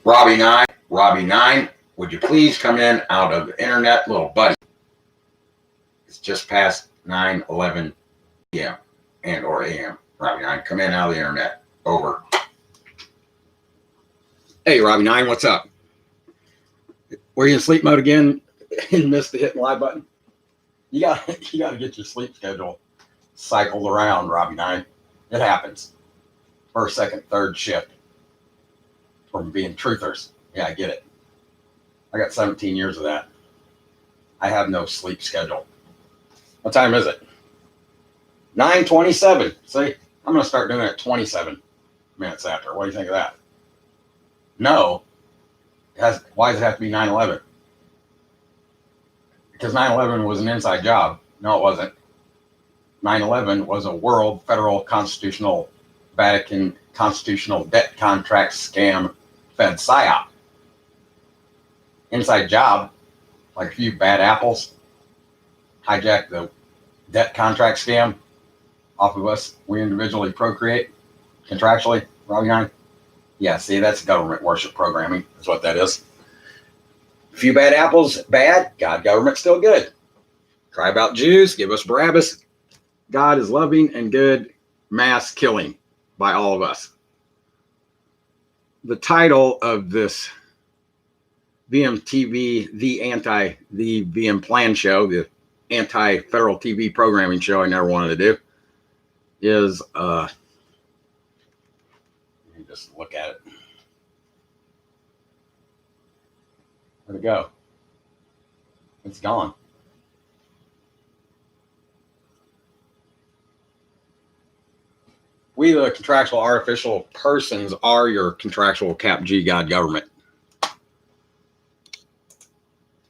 Robbie9, would you please come in out of the internet, little buddy? It's just past 9:11 p.m. and or a.m. Robbie9, come in out of the internet. Over. Hey, Robbie9, what's up? Were you in sleep mode again and missed the hit live button? You got to get your sleep schedule cycled around, Robbie9. It happens. First, second, third shift from being truthers. Yeah, I get it. I got 17 years of that. I have no sleep schedule. What time is it? 9:27. See, I'm going to start doing it at 27 minutes after. What do you think of that? No. Why does it have to be 9/11? Because 9/11 was an inside job. No, it wasn't. 9/11 was a world federal constitutional Vatican constitutional debt contract scam Fed PSYOP. Inside job, like a few bad apples, hijacked the debt contract scam off of us. We individually procreate contractually, Robbie9. Yeah, see, that's government worship programming. That's what that is. A few bad apples, bad. God, government, still good. Cry about Jews, give us Barabbas. God is loving and good. Mass killing by all of us. The title of this VMTV, the VM plan show, the anti-federal TV programming show I never wanted to do, is, let me just look at it. Where'd it go? It's gone. We, the contractual artificial persons, are your contractual Cap G God government.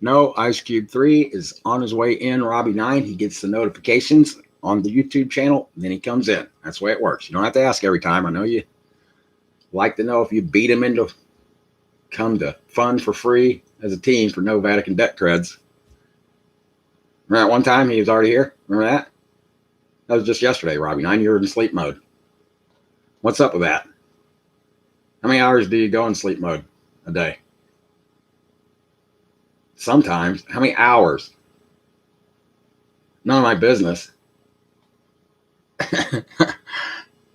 No, Ice Cube 3 is on his way in, Robbie9. He gets the notifications on the YouTube channel, then he comes in. That's the way it works. You don't have to ask every time. I know you like to know if you beat him into come to fun for free as a team for no Vatican debt creds. Remember that one time he was already here? Remember that? That was just yesterday, Robbie9. You were in sleep mode. What's up with that? How many hours do you go in sleep mode a day? Sometimes. How many hours? None of my business.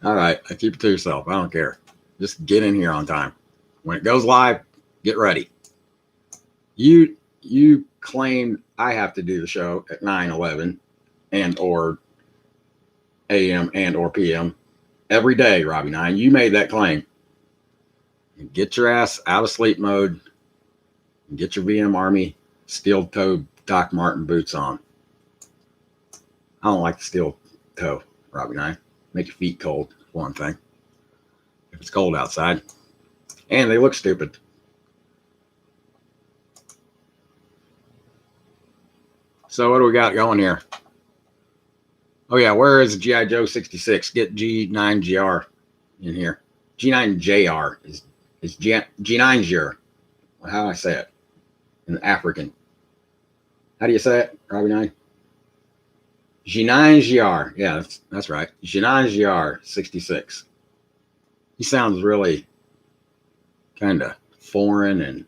All right. Keep it to yourself. I don't care. Just get in here on time. When it goes live, get ready. You claim I have to do the show at 9:11 and or a.m. and or p.m. every day, Robbie9. You made that claim. Get your ass out of sleep mode and get your VM Army steel-toed Doc Martin boots on. I don't like the steel toe, Robbie9. Make your feet cold, for one thing. If it's cold outside. And they look stupid. So what do we got going here? Oh yeah, where is G.I. Joe 66? Get G9GR in here. G9JR is G9GR. How do I say it? In African. How do you say it, Robbie9? G9GR. Yeah, that's right. G9GR 66. He sounds really kind of foreign and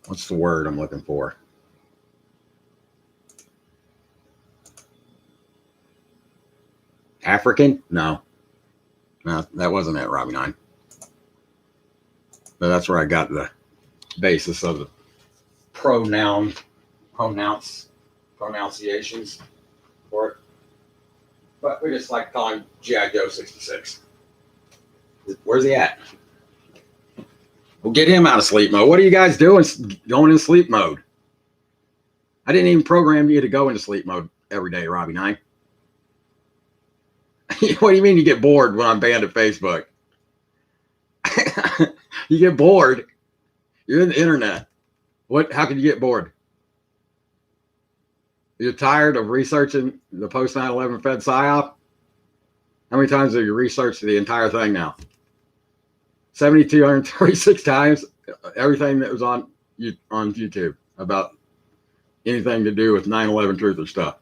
what's the word I'm looking for? African? No, that wasn't it, Robbie9. But that's where I got the basis of the pronunciations for it. But we just like calling G.I. Joe 66. Where's he at? We'll get him out of sleep mode. What are you guys doing going in sleep mode? I didn't even program you to go into sleep mode every day, Robbie9. What do you mean you get bored when I'm banned at Facebook? You get bored. You're in the internet. How can you get bored? You're tired of researching the post 9/11 Fed PSYOP? How many times have you researched the entire thing now? 7,236 times. Everything that was on YouTube about anything to do with 9/11 truth or stuff.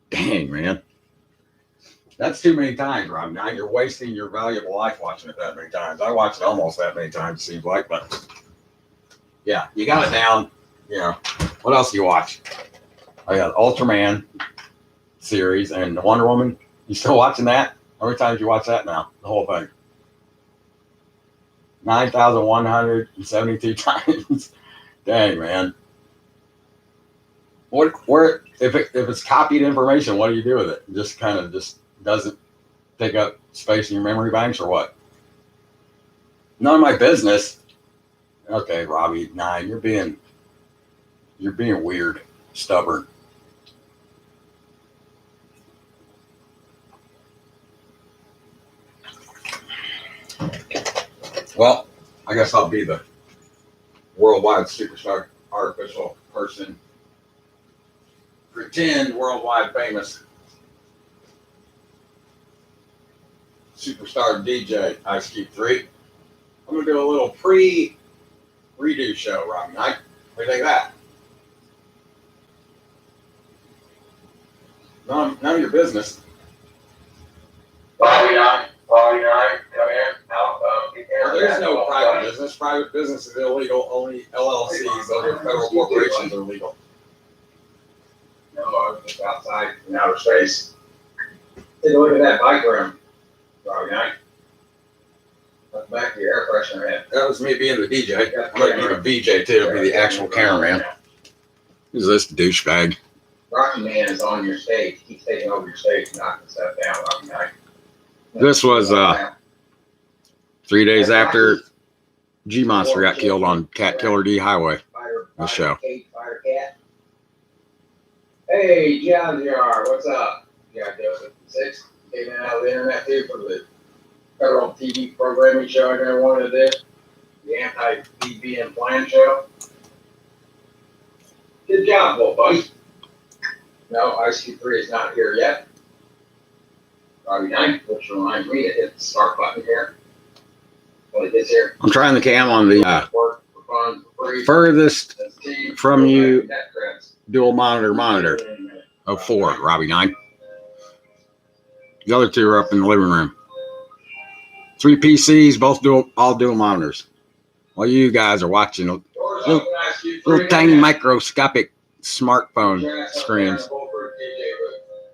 Dang, man. That's too many times, Rob. Now you're wasting your valuable life watching it that many times. I watch it almost that many times, it seems like, but yeah, you got it down. You know, what else do you watch? I got Ultraman series and Wonder Woman. You still watching that? How many times you watch that now? The whole thing. 9,172 times. Dang, man. Where if it's copied information, what do you do with it? Just kind of just doesn't take up space in your memory banks or what? None of my business. Okay, Robbie, 9. You're being weird, stubborn. Well, I guess I'll be the worldwide superstar artificial person. Pretend worldwide famous superstar DJ Ice Cube 3. I'm gonna do a little redo show, Robbie Knight. What do you think of that? None of your business. Robbie Knight, come in. There's no private business. Private business is illegal. Only LLCs, other federal corporations are legal. No, I was just outside in outer space. Take a look at that bike rim, Robbie Knight. Look back to your air freshener head. That was me being the DJ. I'm going to be a VJ too. I'll be the actual cameraman. Who's this douchebag? Rocky Man is on your stage. He's taking over your stage and knocking stuff down, Robbie Knight. This was 3 days after G Monster got killed on Cat Killer D Highway. The show. Hey, John Jar, what's up? You got Gov't 6 came in out of the internet too for the federal TV programming show I never wanted to do. The anti-PBM plan show. Good job, little buddy. No, Ice Cube 3 is not here yet. Robbie Knight, which reminds me to hit the start button here. When it gets here. I'm trying the cam on the furthest from you dual monitor of 4, Robbie Knight. The other 2 are up in the living room. 3 PCs, both all dual monitors. While you guys are watching little tiny microscopic smartphone screens.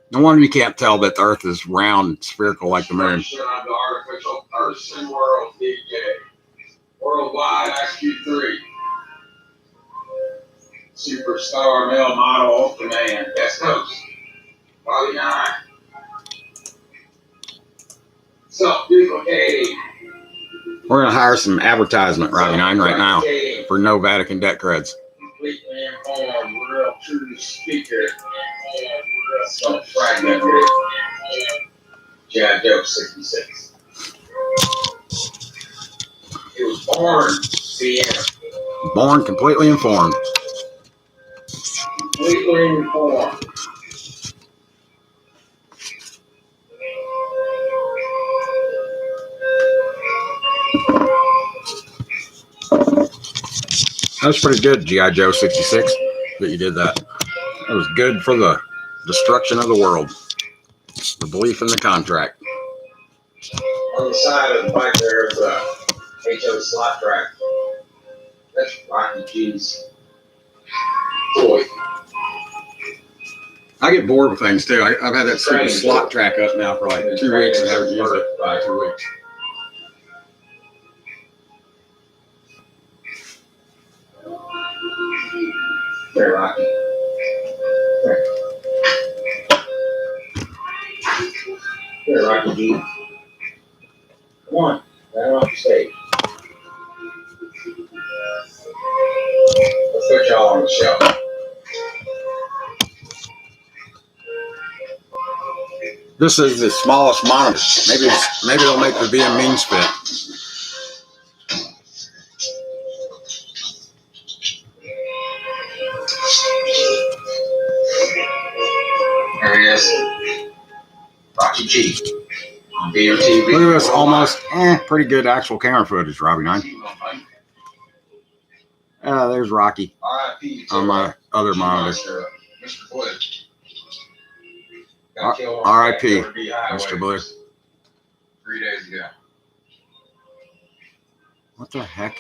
No wonder you can't tell that the Earth is round and spherical like the moon. Artificial person world DJ. Worldwide Ice Cube 3. Superstar male model Ultraman. Guest host. Robbie Knight. Self-duplicating. We're going to hire some advertisement, Robbie Knight, right now for no Vatican debt creds. Completely informed, real true speaker. Self-fragmented. Gov't 66. He was born Vienna. Born completely informed. Completely informed. That was pretty good, G.I. Joe 66, that you did that. It was good for the destruction of the world. The belief in the contract. On the side of the bike there's a HO slot track. That's Rocky G's toy. I get bored with things too. I've had that stupid slot track up now for like 2 weeks and haven't used it for 2 weeks. There, Rocky. There. There, Rocky G. Come on, right off the stage. Let's put y'all on the show. This is the smallest monitor. Maybe they'll make the VM means fit. There he is. Rocky G on VMTV. Look at this almost pretty good actual camera footage, Robbie Knight. There's Rocky on my other monitor. R.I.P. Mr. Blue. 3 days ago. What the heck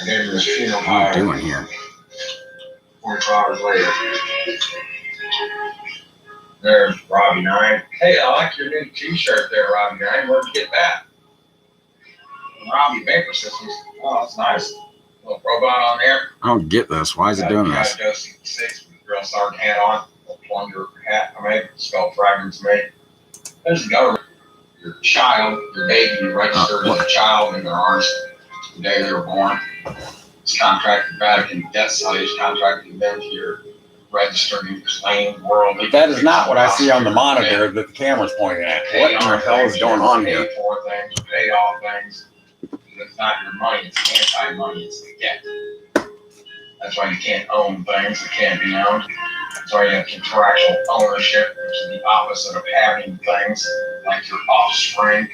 I gave him his funeral are you doing here? 24 hours later. There's Robbie 9. Hey, I like your new t-shirt there, Robbie 9. Where'd you get that? Robbie Vapor Systems. Oh, that's nice. Little robot on there. I don't get this. Why is it doing this? Got a Gov't 6 with a drill sergeant hat on. A plunger hat I made. Skull fragments made. There's the government. Your child, your baby, you registered as a child in their arms the day they were born. It's contracted Vatican death studies, contracted them to your registered and claimed world. That is not what I see on the monitor that the camera's pointing at. What in the hell is going on here? Paid for things, paid off things. It's not your money, it's anti-money, it's the debt. That's why you can't own things that can't be owned. That's why you have contractual ownership, which is the opposite of having things like your offspring.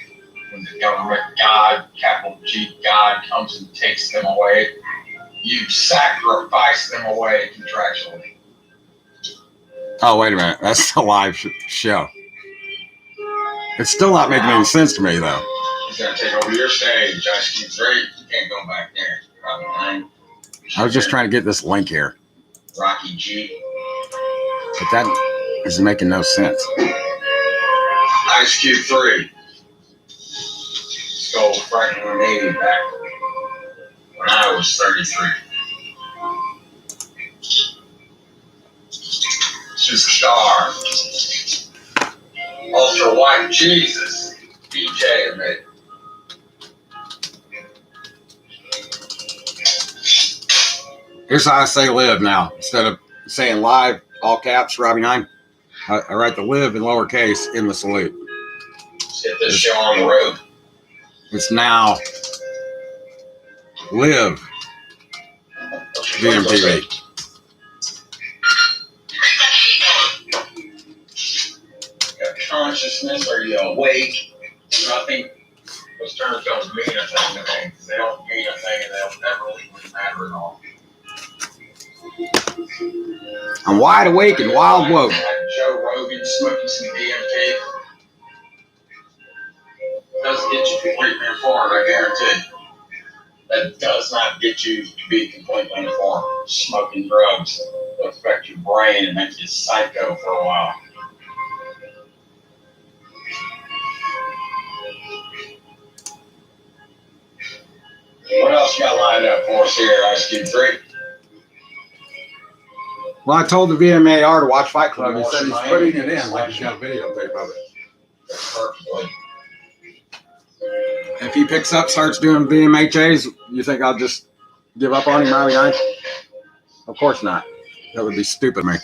When the government God, capital G God, comes and takes them away, you sacrifice them away contractually. Oh, wait a minute. That's a live show. It's still not making any sense to me, though. He's going to take over your stage. Ice Cube's right. You can't go back there. Robbie 9. I was just trying to get this link here. Rocky G. But that is making no sense. Ice Cube 3. Skull Franklin Navy back when I was 33. Superstar. Ultra White Jesus. DJ made it. Here's how I say live now. Instead of saying live, all caps, Robbie 9, I write the live in lowercase in the salute. Let's get this show on the road. It's now live VMTV. Got consciousness? Are you awake? Nothing. Those terms don't mean a thing to me. They don't mean a thing and they'll never really matter at all. I'm wide awake and wild woke. Like Joe Rogan smoking some DMT. Doesn't get you completely informed, I guarantee. That does not get you to be completely informed. Smoking drugs will affect your brain and make you psycho for a while. What else you got lined up for us here, Ice Cube 3? Well, I told the VMAR to watch Fight Club. He said he's putting it in like he's got a videotape of it. Perfectly. If he picks up, starts doing VMHAs, you think I'll just give up on him, Robbie 9? Of course not. That would be stupid of me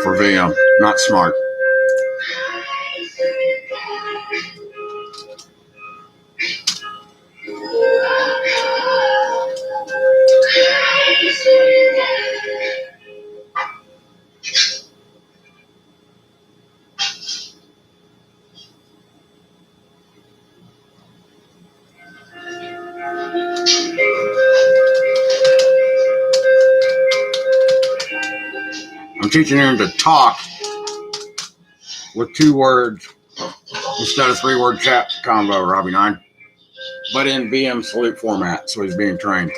for VM. Not smart. I'm teaching him to talk with 2 words instead of 3-word chat combo, Robbie 9, but in VM salute format, so he's being trained.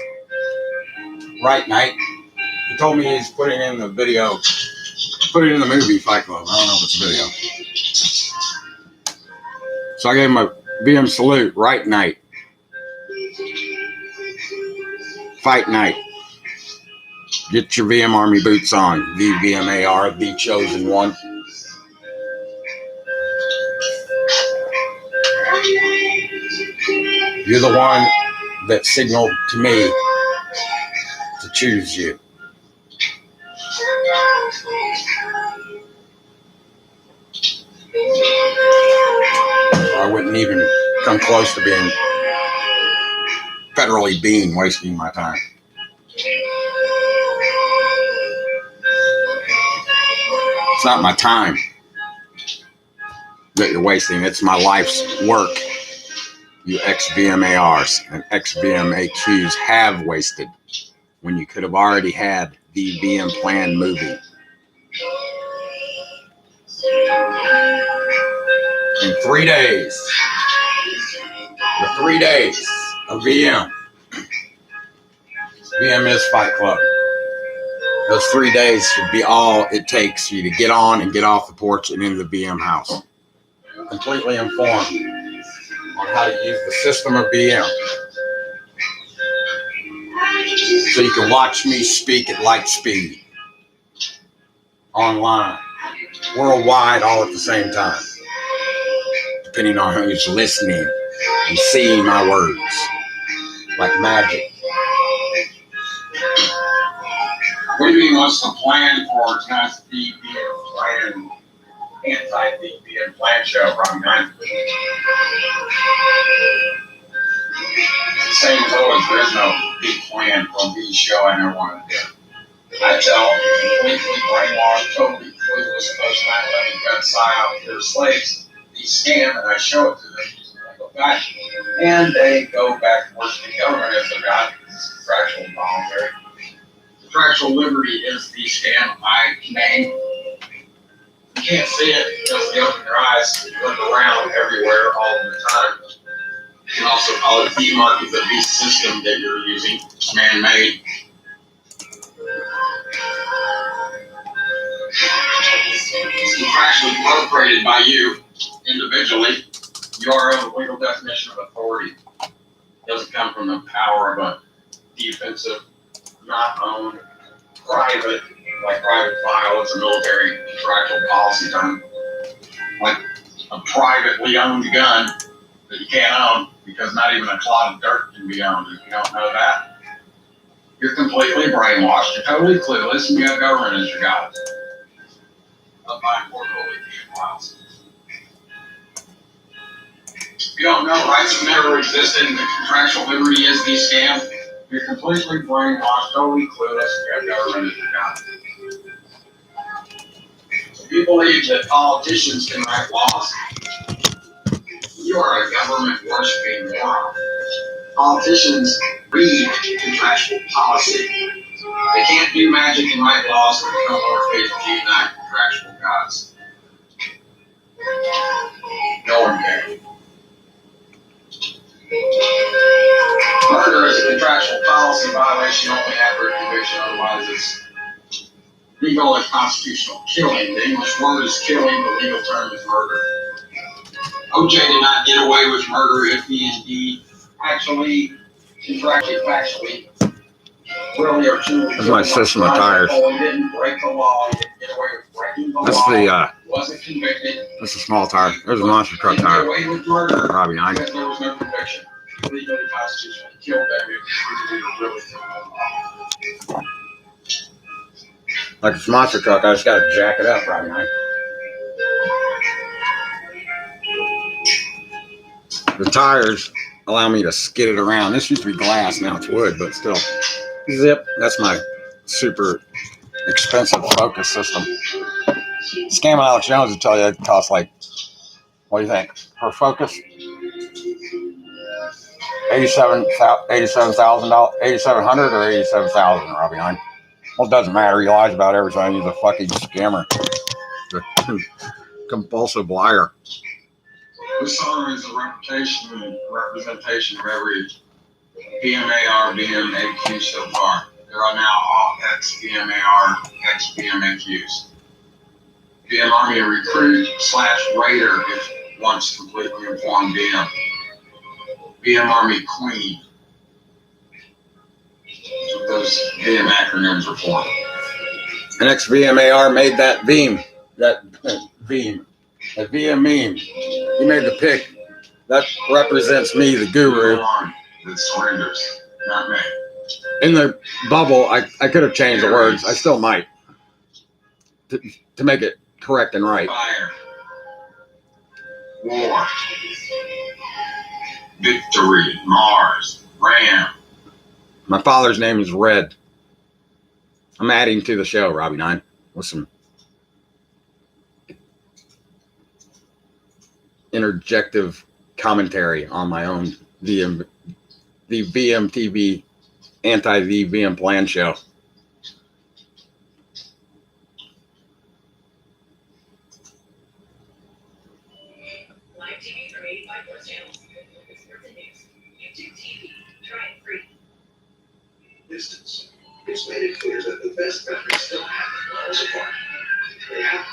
Right, Knight? He told me he's putting in the video, put it in the movie Fight Club. I don't know if it's a video. So I gave him a VM salute, right, Knight. Fight Night. Get your VM Army boots on. The VMAR, the chosen one. You're the one that signaled to me to choose you. I wouldn't even come close to being federally being wasting my time. It's not my time that you're wasting. It's my life's work. You ex-VMARs and ex-VMAQs have wasted when you could have already had the VM plan movie. In 3 days, the 3 days of VM. VM is Fight Club. Those 3 days should be all it takes for you to get on and get off the porch and into the VM house. Completely informed on how to use the system of VM. So you can watch me speak at light speed. Online. Worldwide, all at the same time. Depending on who's listening and seeing my words. Like magic. What do you mean, what's the plan for tonight's VPN plan, anti-VPN plan show from 9? Same as always, there's no big plan for the show I never wanted to do. I tell completely brainwashed, totally clueless, post-9/11 gun psyop, they're slaves, these scam, and I show it to them. And I go back, and they go back and work for the government as their God. It's contractual and voluntary. Contractual liberty is the scam I name. You can't see it because you open your eyes, you look around everywhere all the time. You can also call it V-market, the V system that you're using. It's man-made. It's contractually appropriated by you individually. Your own legal definition of authority doesn't come from the power of a defensive, not owned, private, like private file. It's a military contractual policy term. Like a privately owned gun that you can't own because not even a clod of dirt can be owned. If you don't know that, you're completely brainwashed. You're totally clueless, and you have government as your God. Up by portable files. If you don't know, rights have never existed, and the contractual liberty is the scam. You're completely brainwashed, totally clueless, and you have government as your God. So if you believe that politicians can write laws, you are a government worshiping moron. Politicians read contractual policy. They can't do magic and write laws that become more faith to unite contractual gods. No one can. Murder is a contractual policy violation only after a conviction, otherwise it's legal and constitutional. Killing, the English word is killing, the legal term is murder. OJ did not get away with murder if he indeed actually contractually, factually, really or truly. That's my system of tires. He didn't break the law. He didn't get away with breaking the law. Wasn't convicted. That's a small tire. There's a monster truck tire. Get away with murder. Probably behind. Because there was no conviction. Legally, constitutionally killed that man. Really killed him. Like a monster truck, I just got to jack it up right behind. The tires allow me to skid it around. This used to be glass, now it's wood, but still. Zip. That's my super expensive focus system. Scamming Alex Jones will tell you it costs like, what do you think? Per focus? $87,000, $8,700 or $87,000, Robbie Nine. Well, it doesn't matter. He lies about everything. He's a fucking scammer. The compulsive liar. This song is a reputation and representation of every VMAR, VMAQ so far. There are now all ex-VMAR, ex-VMAQs. VM Army recruit / raider if once completely informed VM. VM Army Queen. That's what those VM acronyms are for. An ex-VMAR made that VEAM. That VEAM. That VM meme. He made the pic. That represents me, the guru. That surrenders, not me. In the bubble, I could have changed the words. I still might. To make it correct and right. Fire. War. Victory. Mars. Ram. My father's name is Red. I'm adding to the show, Robbie Nine, with some interjective commentary on my own the VMTV anti-VM plan show. Distance. It's made it clear that the best memories still happen miles apart. They happen.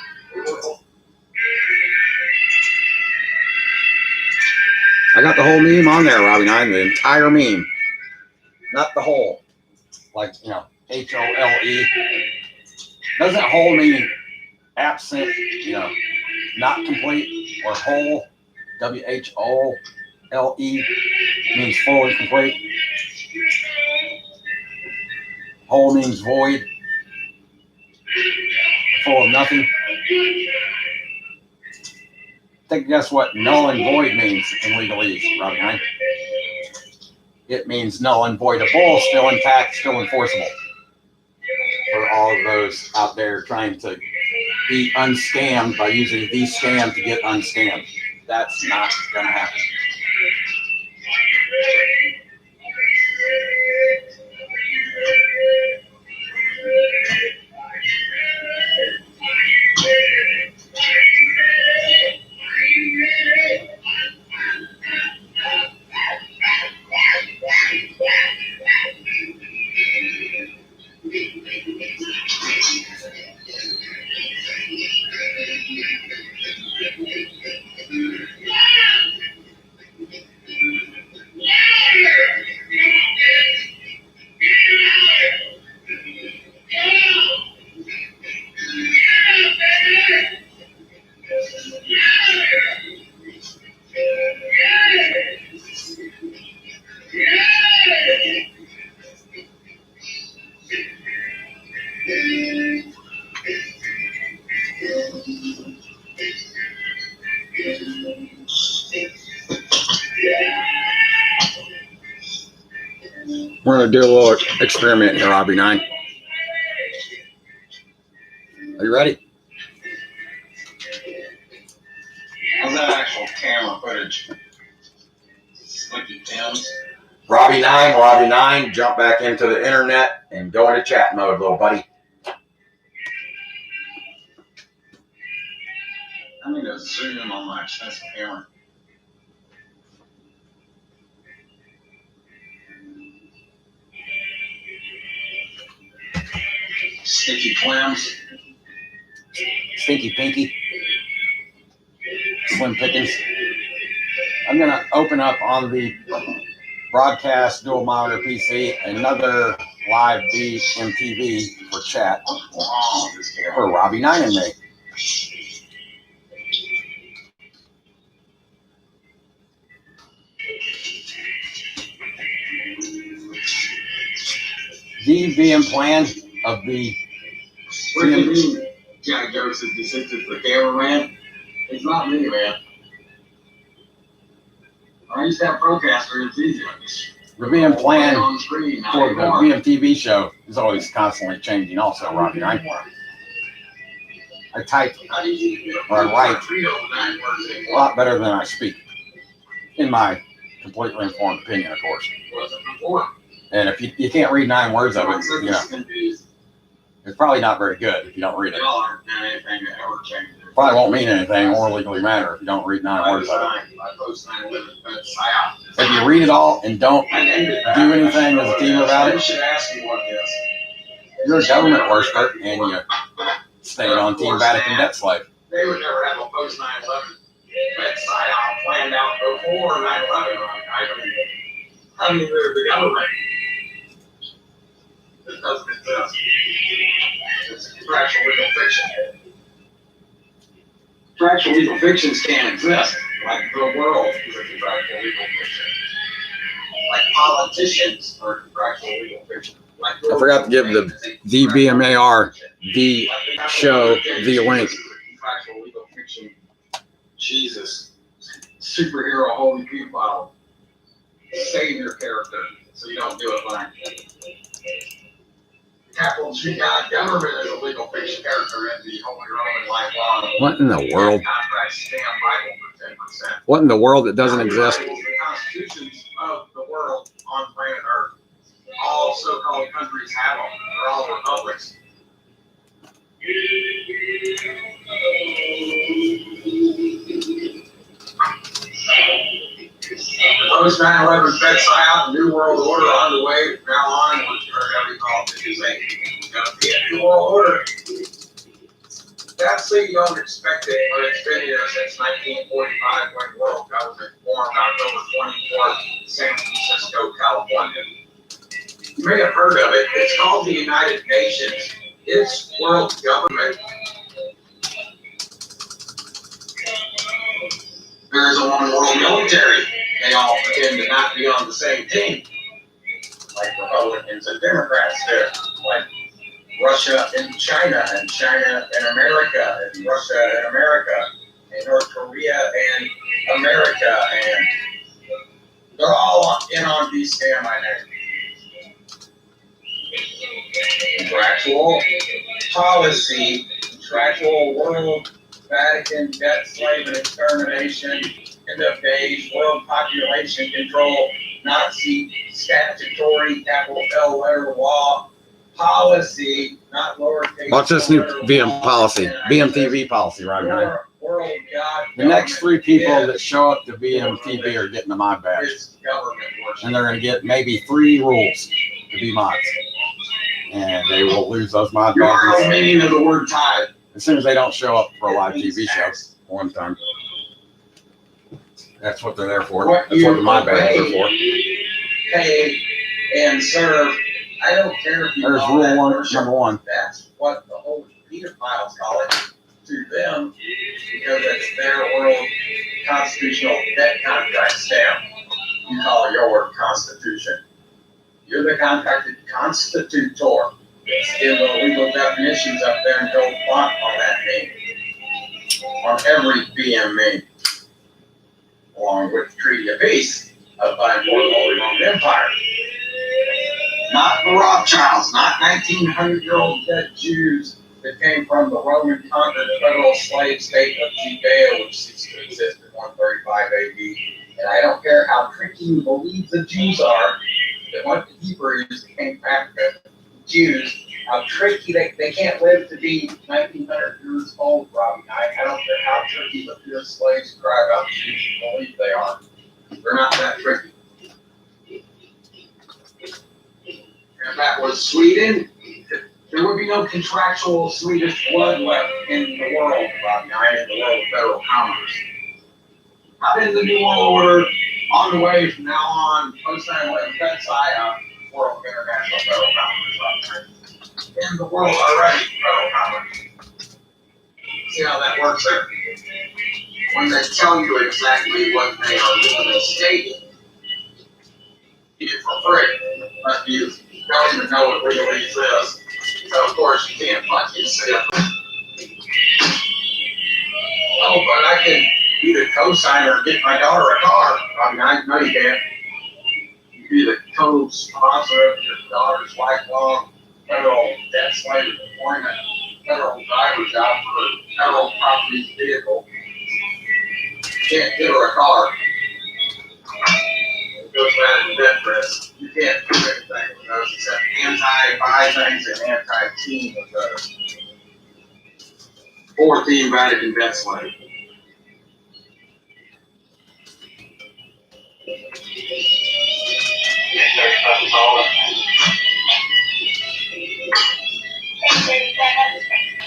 I got the whole meme on there, Robbie Nine, the entire meme. Not the whole. Like, you know, HOLE. Doesn't whole mean absent, you know, not complete, or whole, WHOLE means full and complete. Whole means void, full of nothing. Take a guess what null and void means in legalese, Robbie Nine. It means null and voidable, still intact, still enforceable. For all of those out there trying to be unscammed by using the scam to get unscammed. That's not going to happen. We're going to do a little experiment here, Robbie Nine. Are you ready? How's that actual camera footage? Look at Tim's. Robbie Nine, jump back into the internet and go into chat mode, little buddy. I need to zoom on my expensive camera. Sticky clams. Stinky Pinky. Slim Pickens. I'm going to open up on the broadcast dual monitor PC another live VMTV for chat for Robbie Nine and me. The VM plan of the What do you mean, Jack Joseph assisted the cameraman? It's not me, man. I used to have Procaster, it's easier. The VM plan on the screen, for the VMTV show is always constantly changing also, Robbie Nine. I type or I write a lot better than I speak, in my completely informed opinion, of course. And if you can't read 9 words of it, you know, it's probably not very good if you don't read it. Probably won't mean anything or legally matter if you don't read 9 words of it. If you read it all and don't do anything as a team about it, you're a government worshiper and you stayed on Team Vatican debt slave. They would never have a post 9/11 PsyOp planned out before 9/11. I mean, they're the government. It doesn't exist. It's contractual legal fiction. Contractual legal fictions can't exist. Like the world is a contractual legal fiction. Like politicians are contractual legal fiction. Like I forgot to give the VMAR, the show, the link. Contractual legal fiction. Jesus. Superhero holy people. Savior character. So you don't do it like capital G God government is a legal fiction character in the Holy Roman lifelong. What in the world? Contract stamp Bible for 10%. What in the world that doesn't exist? The constitutions of the world on planet Earth. All so-called countries have them. They're all republics. Post 9/11 Fed psyop, New World Order on the way from now on. Once you heard every politician say it's going to be a New World Order. That's so you don't expect it, but it's been here since 1945 when world government formed October 24th, San Francisco, California. You may have heard of it. It's called the United Nations. It's world government. There is a one world military. They all pretend to not be on the same team, like Republicans and Democrats there, like Russia and China and America, and Russia and America, and North Korea and America, and they're all in on these scam identities. Contractual policy, contractual world, Vatican, debt, slave, and extermination, end of days, world population control, Nazi, statutory, capital L letter law, policy, not lowercase. Watch this new VMTV policy right now. The next 3 people that show up to VMTV are getting the mod badge. And they're going to get maybe 3 rules to be mods. And they will lose those mod badges. The meaning of the word tithe. As soon as they don't show up for a live TV show one time. That's what they're there for. That's what the mod badges are for. Pay and serve. I don't care if you There's call rule that one, worship. number 1. That's what the whole pedophiles call it to them, because it's their world constitutional debt contract stamp. You call your constitution. You're the contracted constitutor. Give the legal definitions up there and don't font on that name. On every BME. Along with the Treaty of Peace of by the Holy Roman Empire. Not the Rothschilds, not 1900-year-old dead Jews that came from the Roman conquered federal slave state of Judea, which ceased to exist in 135 AD. And I don't care how tricky you believe the Jews are, that went to Hebrews and came back to Jews, how tricky they can't live to be 1900 years old, Robbie. I don't care how tricky the pure slaves cry about the Jews you believe they are. They're not that tricky. If that was Sweden, there would be no contractual Swedish blood left in the world, Robbie, in the world of federal commerce. Not in the New World Order, on the way from now on, post 9/11 Fed psyop, world of international federal commerce. In the world already, federal commerce. See how that works there? When they tell you exactly what they are legally stating, you get it for free, but you don't even know what legalese is. So of course you can't punch yourself. Oh, but I can be the co-signer and get my daughter a car. I mean, I know you can't. You can be the co-sponsor of your daughter's lifelong federal debt slave employment, federal driver job for a federal property vehicle. You can't get her a car. It goes back to debt risk. You can't do anything with those except anti-buy things and anti-team with those. 14 Vatican debt slave.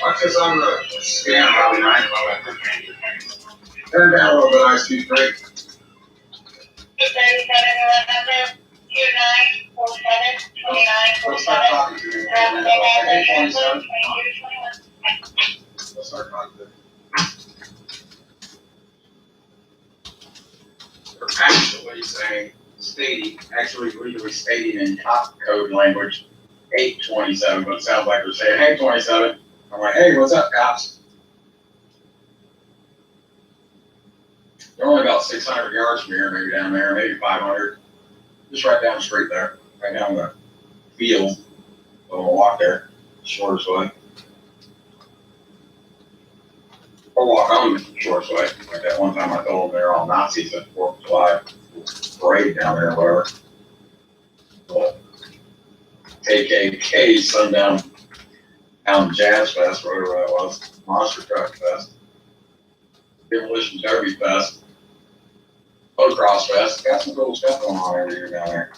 Watch this on the scan, Robbie. Turn down a little bit, I see straight. 27. Let's start talking to They're actually legally stating in top code language 827, but it sounds like they're saying, hey, 27. I'm like, hey, what's up, cops? They're only about 600 yards from here, maybe down there, maybe 500. Just right down the street there, right down the field. So we'll walk there, shortest way. Or walk on the shortest way. Like that one time I told them they're all Nazis at 4th of July parade down there or whatever. But KKK sundown down Jazz Fest, whatever that was, Monster Truck Fest, Demolition Derby Fest. Motocross Fest. Got some cool stuff going on every year down there.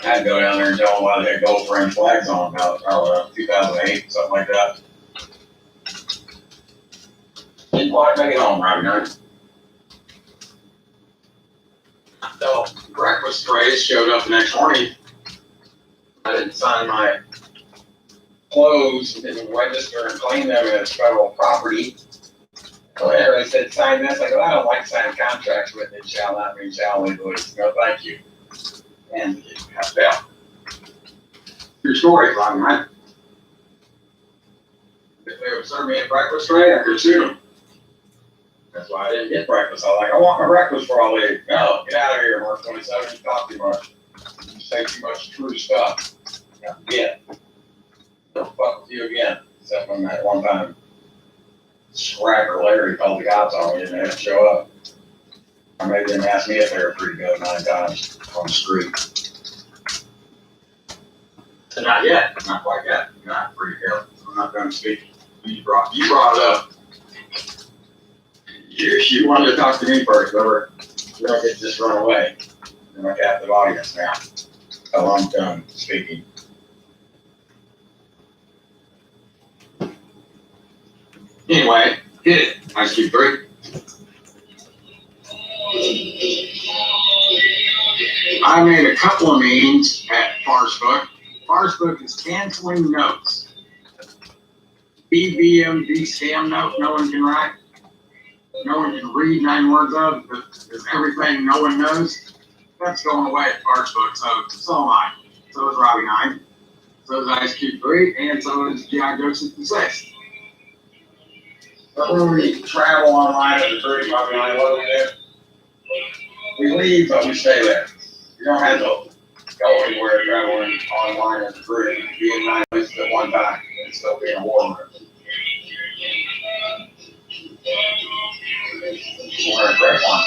I had to go down there and tell them why they had gold frame flags on about 2008, something like that. Didn't quite make it home right now. So breakfast trays showed up the next morning. I didn't sign my clothes, didn't register and claim them as federal property. So they said, sign this. I go, I don't like signing contracts with it. Shall not be shall legally. No, thank you. And got down. True story, Ron, right? If they would serve me a breakfast tray, I could sue them. That's why I didn't get breakfast. I was like, I want my breakfast before I leave. No, get out of here, marc27. You talk too much. You say too much true stuff. Yeah. They'll fuck with you again. Except when that one time Scragger Larry called the cops on me and they didn't show up. Or maybe they didn't ask me if they were pretty good 9 times on the street. So not yet. Not quite yet. Not pretty good. I'm not done speaking. You brought it up. You wanted to talk to me first, remember? You don't get to just run away. You're my captive audience now. So I'm done speaking. Anyway, hit it. Ice Cube 3. I made a couple of memes at Farsbook. Farsbook is canceling notes. BVMD scam note no one can write. No one can read 9 words of. There's everything no one knows. That's going away at Farsbook. So am I. So is Robbie 9. So is Ice Cube 3. And so is G.I. Joe 66. But when we travel online at the group, Robbie 9, what do we do? We leave, but we stay there. You don't have to go anywhere traveling online as a group. Be in 9 places at one time and still be in a war room. We're a great one.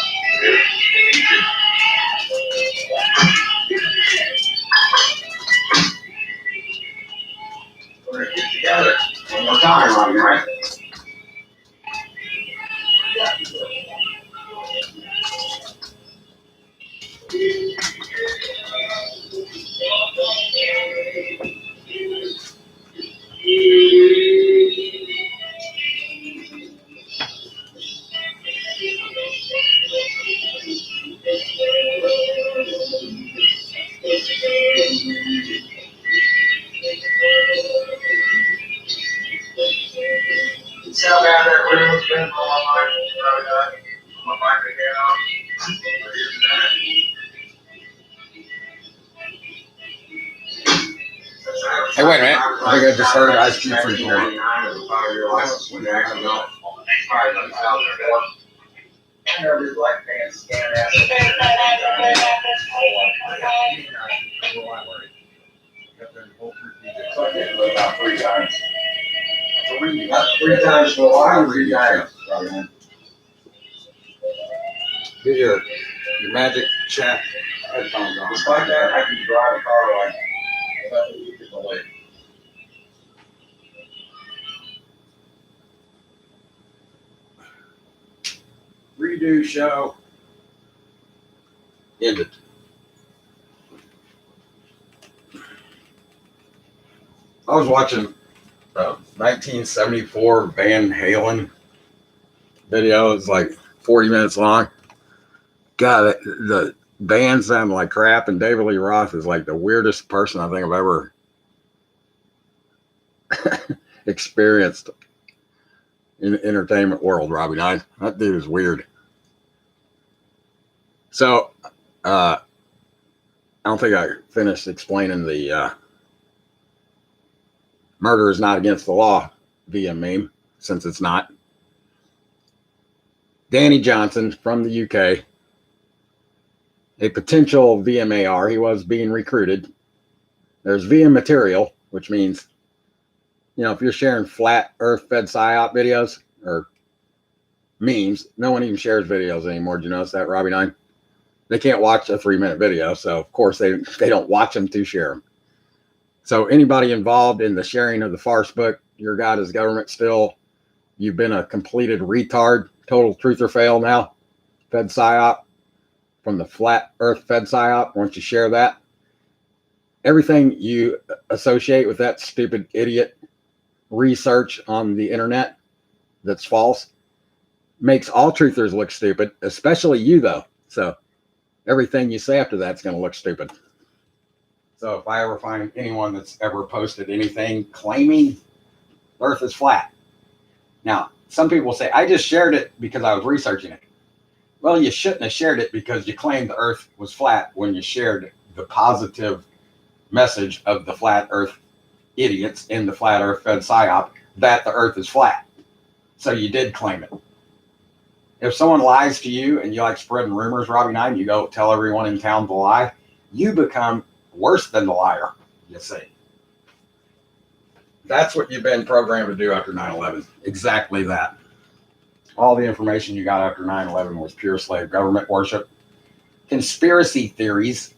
We're going to get together one more time, Robbie, right? Sound down there, room's been for a long time. My mic again on. Hey, wait a minute. I think I just heard Ice Cube 3 for Every black man scan ass. So I did it about 3 times. 3 times for a while, 3 times. Get your magic chat headphones on. Despite that, I can drive a car like nothing you can believe. Redo show ended. I was watching 1974 Van Halen video. It's like 40 minutes long. God, the band sounded like crap, and David Lee Roth is like the weirdest person I think I've ever experienced in the entertainment world, Robbie 9. That dude is weird. So, I don't think I finished explaining the murder is not against the law via meme, since it's not. Danny Johnson from the UK, a potential VMAR. He was being recruited. There's VM material, which means, you know, if you're sharing flat earth fed psyop videos or memes, no one even shares videos anymore. Did you notice that, Robbie 9? They can't watch a 3-minute video, so of course they don't watch them to share them. So anybody involved in the sharing of the farce book, your God is government still, you've been a completed retard total truth or fail now, Fed PSYOP, from the flat earth Fed PSYOP, once you share that, everything you associate with that stupid idiot research on the internet that's false makes all truthers look stupid, especially you though. So everything you say after that's going to look stupid. So if I ever find anyone that's ever posted anything claiming Earth is flat, now some people say, I just shared it because I was researching it. Well, you shouldn't have shared it because you claimed the Earth was flat when you shared the positive message of the flat Earth idiots in the flat Earth Fed PSYOP that the Earth is flat. So you did claim it. If someone lies to you and you like spreading rumors, Robbie Knight, you go tell everyone in town the lie, you become worse than the liar, you see. That's what you've been programmed to do after 9/11. Exactly that. All the information you got after 9/11 was pure slave government worship. Conspiracy theories.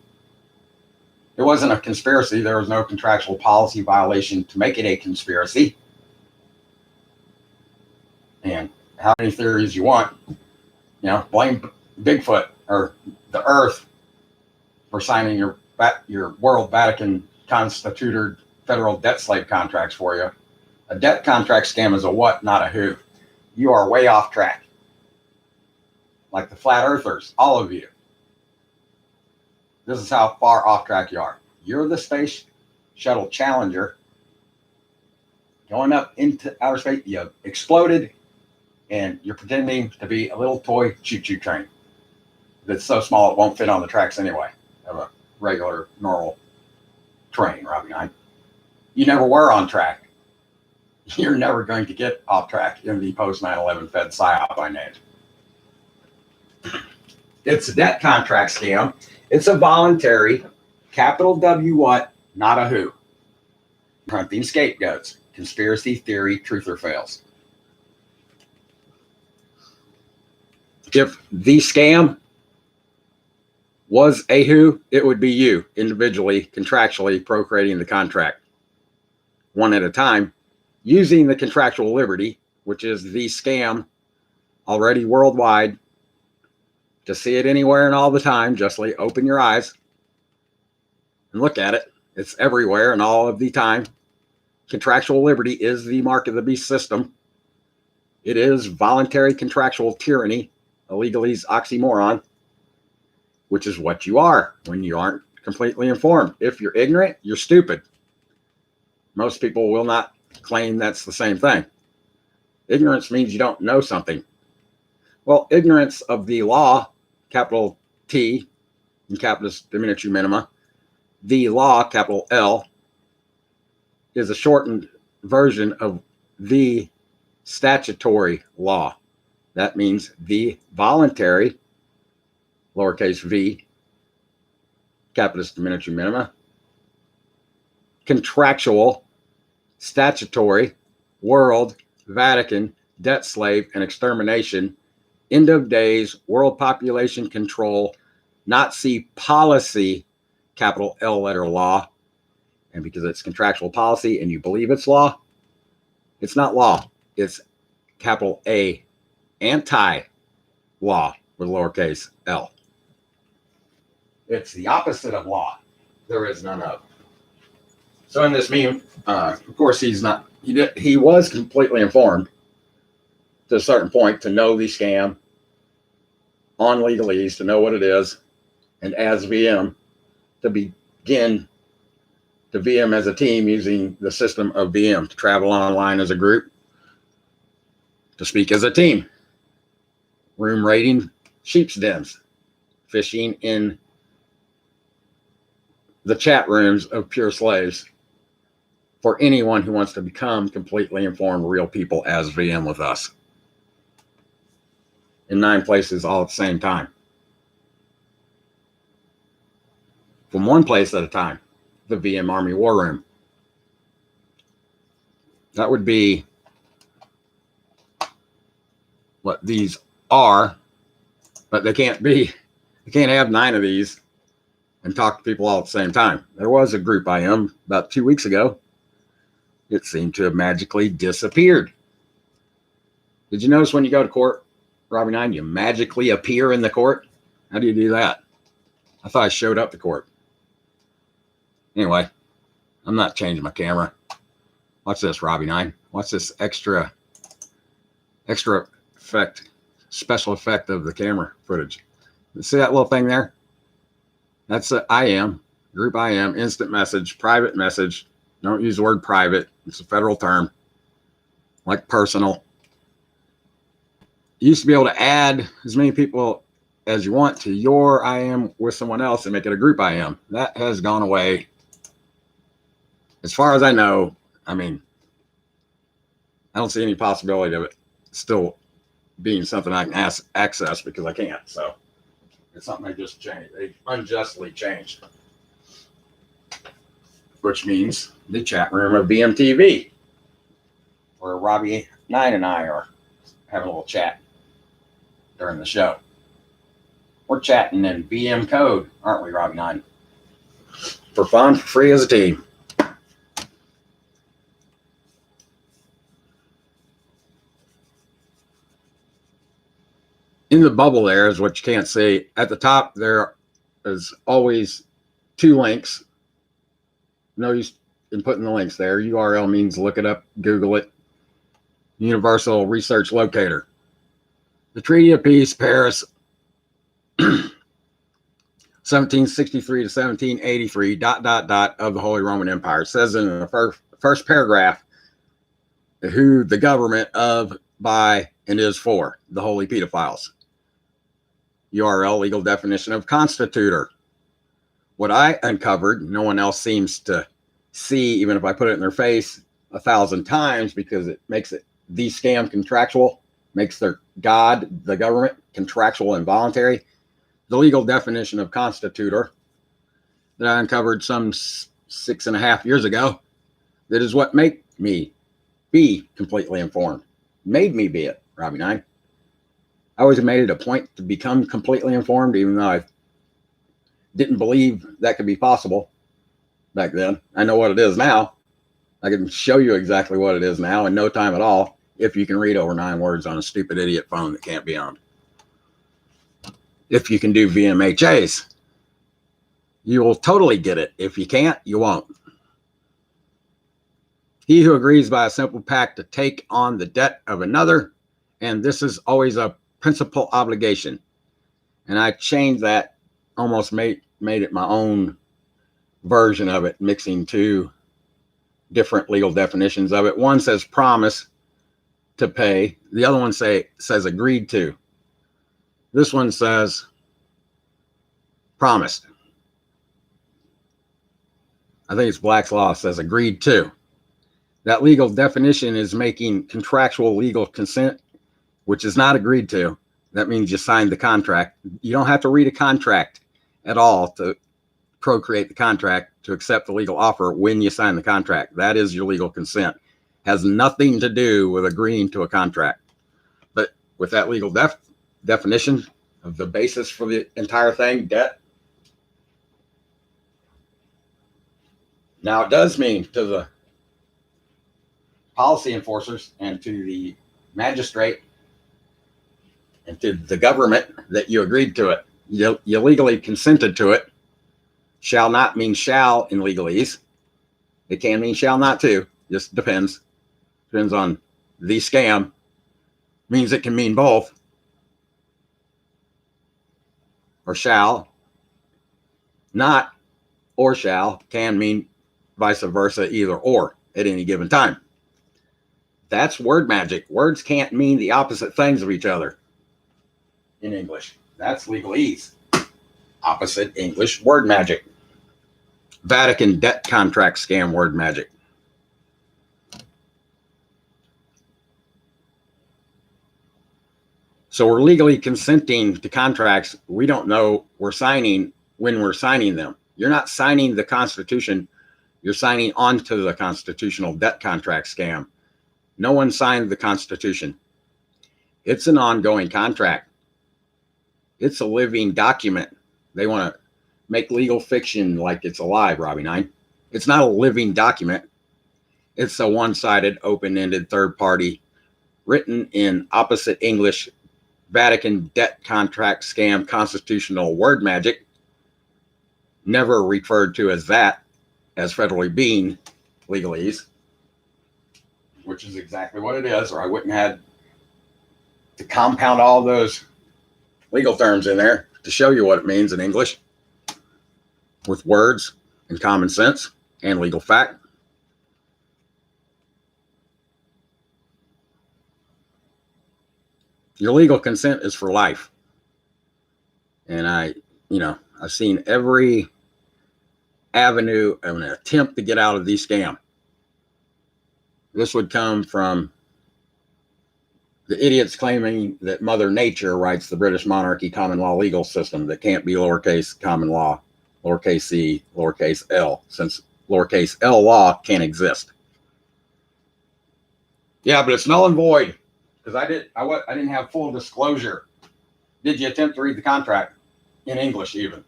It wasn't a conspiracy. There was no contractual policy violation to make it a conspiracy. And how many theories you want, blame Bigfoot or the Earth for signing your World Vatican constituted federal debt slave contracts for you. A debt contract scam is a what, not a who. You are way off track. Like the flat earthers, all of you. This is how far off track you are. You're the Space Shuttle Challenger going up into outer space. You exploded, and you're pretending to be a little toy choo-choo train that's so small it won't fit on the tracks anyway of a regular, normal train, Robbie Knight. You never were on track. You're never going to get off track in the post 9/11 Fed PSYOP I named. It's a debt contract scam. It's a voluntary, capital W what, not a who. Hunting scapegoats. Conspiracy theory, truth or fails. If the scam was a who, it would be you individually, contractually procreating the contract one at a time, using the contractual liberty, which is the scam already worldwide. To see it anywhere and all the time, just like open your eyes and look at it. It's everywhere and all of the time. Contractual liberty is the mark of the beast system. It is voluntary contractual tyranny, a legalese oxymoron, which is what you are when you aren't completely informed. If you're ignorant, you're stupid. Most people will not claim that's the same thing. Ignorance means you don't know something. Well, ignorance of the law, capital T and capitalist diminutive minima, the law, capital L, is a shortened version of the statutory law. That means the voluntary, lowercase v, capitalist diminutive minima, contractual, statutory, world, Vatican, debt slave, and extermination, end of days, world population control, Nazi policy, capital L letter law. And because it's contractual policy and you believe it's law, it's not law. It's capital A, anti-law with lowercase l. It's the opposite of law. There is none of. So in this meme, of course, he was completely informed to a certain point to know the scam on legalese, to know what it is, and as VM, to begin to VM as a team using the system of VM, to travel online as a group, to speak as a team, room raiding sheep's dens, fishing in the chat rooms of pure slaves for anyone who wants to become completely informed real people as VM with us. In 9 places all at the same time. From one place at a time, the VM Army War Room. That would be what these are, but they can't have 9 of these and talk to people all at the same time. There was a group I am about 2 weeks ago. It seemed to have magically disappeared. Did you notice when you go to court Robbie 9, you magically appear in the court? How do you do that? I thought I showed up to court. Anyway, I'm not changing my camera. Watch this, Robbie 9. Watch this extra effect, special effect of the camera footage. See that little thing there? That's a IM, group IM, instant message, private message. Don't use the word private. It's a federal term, like personal. You used to be able to add as many people as you want to your IM with someone else and make it a group IM. That has gone away. As far as I know, I mean, I don't see any possibility of it still being something I can access because I can't. So it's something they just changed. They unjustly changed. Which means the chat room of VMTV, where Robbie 9 and I are having a little chat during the show. We're chatting in VM code, aren't we, Robbie 9? For fun, for free as a team. In the bubble there is what you can't see. At the top, there is always 2 links. No use in putting the links there. URL means look it up, Google it. Universal Research Locator. The Treaty of Peace, Paris, 1763 to 1783, ... of the Holy Roman Empire. It says in the first paragraph who the government of, by, and is for, the holy pedophiles. URL, legal definition of constitutor. What I uncovered, no one else seems to see, even if I put it in their face 1,000 times, because it makes it the scam contractual, makes their God, the government, contractual and voluntary. The legal definition of constitutor that I uncovered some 6.5 years ago, that is what made me be completely informed. Made me be it, Robbie 9. I always made it a point to become completely informed, even though I didn't believe that could be possible back then. I know what it is now. I can show you exactly what it is now in no time at all, if you can read over 9 words on a stupid idiot phone that can't be owned. If you can do VMHAs, you will totally get it. If you can't, you won't. He who agrees by a simple pact to take on the debt of another, and this is always a principal obligation. And I changed that, almost made it my own version of it, mixing 2 different legal definitions of it. One says promise to pay. The other one says agreed to. This one says promised. I think it's Black's Law says agreed to. That legal definition is making contractual legal consent, which is not agreed to. That means you signed the contract. You don't have to read a contract at all to procreate the contract, to accept the legal offer when you sign the contract. That is your legal consent. Has nothing to do with agreeing to a contract. But with that legal definition of the basis for the entire thing, debt, now it does mean to the policy enforcers and to the magistrate and to the government that you agreed to it. You legally consented to it. Shall not mean shall in legalese. It can mean shall not too. Just depends. Depends on the scam. Means it can mean both. Or shall. Not or shall can mean vice versa, either or at any given time. That's word magic. Words can't mean the opposite things of each other in English. That's legalese. Opposite English word magic. Vatican debt contract scam word magic. So we're legally consenting to contracts we don't know we're signing when we're signing them. You're not signing the Constitution. You're signing onto the constitutional debt contract scam. No one signed the Constitution. It's an ongoing contract. It's a living document. They want to make legal fiction like it's alive, Robbie 9. It's not a living document. It's a one-sided, open-ended third party written in opposite English Vatican debt contract scam constitutional word magic, never referred to as that, as federally being legalese, which is exactly what it is, or I wouldn't have to compound all those legal terms in there to show you what it means in English with words and common sense and legal fact. Your legal consent is for life. And I've seen every avenue of an attempt to get out of these scams. This would come from the idiots claiming that Mother Nature writes the British monarchy common law legal system that can't be lowercase common law, lowercase c, lowercase l, since lowercase l law can't exist. Yeah, but it's null and void because I didn't have full disclosure. Did you attempt to read the contract in English even?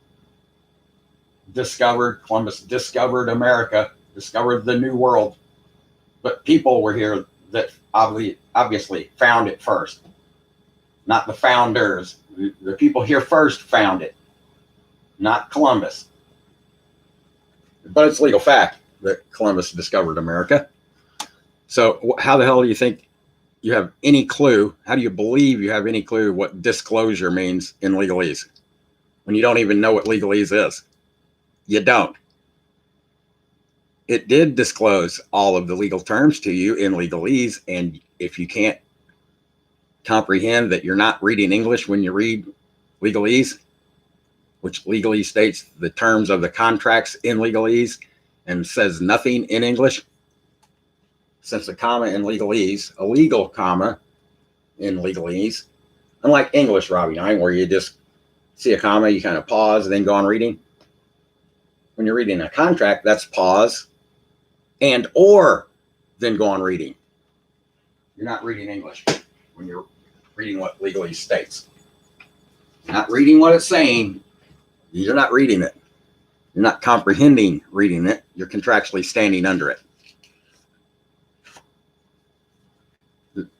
Columbus discovered America, discovered the New World, but people were here that obviously found it first, not the founders. The people here first found it, not Columbus. But it's legal fact that Columbus discovered America. So how the hell do you think you have any clue? How do you believe you have any clue what disclosure means in legalese when you don't even know what legalese is? You don't. It did disclose all of the legal terms to you in legalese, and if you can't comprehend that you're not reading English when you read legalese, which legally states the terms of the contracts in legalese and says nothing in English, since a comma in legalese, a legal comma in legalese, unlike English, Robbie 9, where you just see a comma, you kind of pause and then go on reading. When you're reading a contract, that's pause and or then go on reading. You're not reading English when you're reading what legalese states. You're not reading what it's saying. You're not reading it. You're not comprehending reading it. You're contractually standing under it.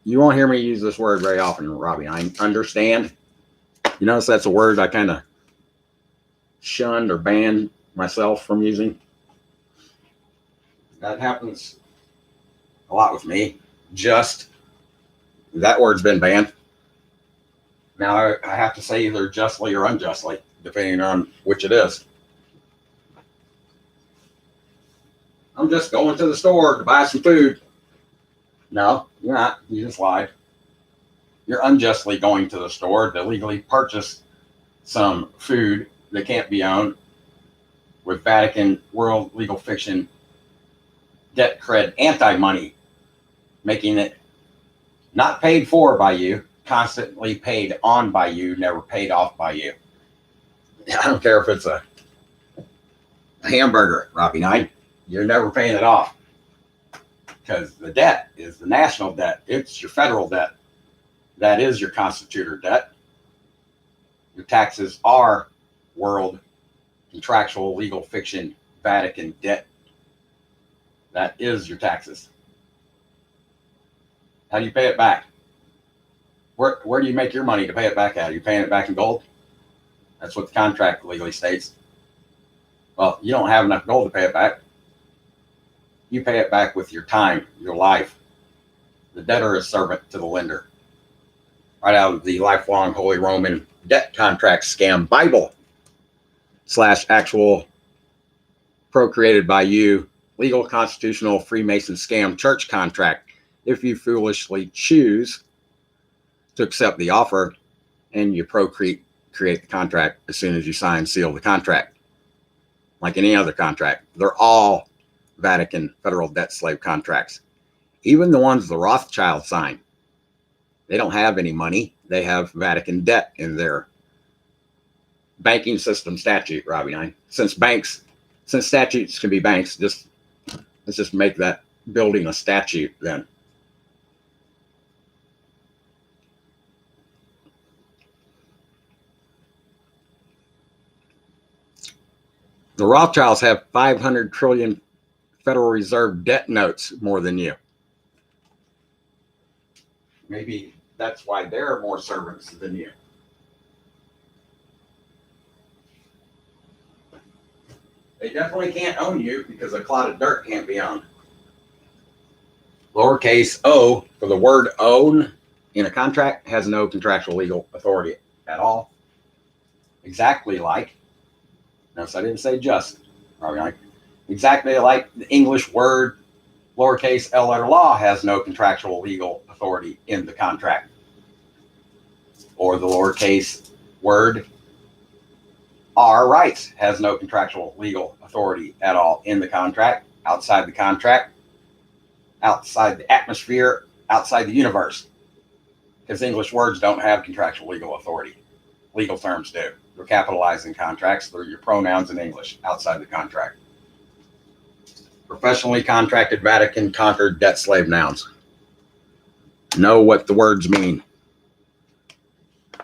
You won't hear me use this word very often, Robbie. I understand. You notice that's a word I kind of shunned or banned myself from using. That happens a lot with me. Just that word's been banned. Now I have to say either justly or unjustly, depending on which it is. I'm just going to the store to buy some food. No, you're not. You just lied. You're unjustly going to the store to legally purchase some food that can't be owned with Vatican world legal fiction debt cred anti-money, making it not paid for by you, constantly paid on by you, never paid off by you. I don't care if it's a hamburger, Robbie 9, you're never paying it off because the debt is the national debt. It's your federal debt. That is your constitutor debt. Your taxes are world contractual legal fiction Vatican debt. That is your taxes. How do you pay it back? Where do you make your money to pay it back at? Are you paying it back in gold? That's what the contract legally states. Well, you don't have enough gold to pay it back. You pay it back with your time, your life. The debtor is servant to the lender. Right out of the lifelong Holy Roman debt contract scam Bible / actual procreated by you legal constitutional Freemason scam church contract. If you foolishly choose to accept the offer and you create the contract as soon as you sign, seal the contract, like any other contract, they're all Vatican federal debt slave contracts. Even the ones the Rothschild sign, they don't have any money. They have Vatican debt in their banking system statute, Robbie 9. Since statutes can be banks, let's just make that building a statute then. The Rothschilds have 500 trillion Federal Reserve debt notes more than you. Maybe that's why they're more servants than you. They definitely can't own you because a clod of dirt can't be owned. Lowercase o for the word own in a contract has no contractual legal authority at all. Exactly like, notice I didn't say just, right? Exactly like the English word lowercase l letter law has no contractual legal authority in the contract. Or the lowercase word R rights has no contractual legal authority at all in the contract, outside the contract, outside the atmosphere, outside the universe. Because English words don't have contractual legal authority. Legal terms do. They're capitalized in contracts. They're your pronouns in English outside the contract. Professionally contracted, Vatican conquered debt slave nouns. Know what the words mean.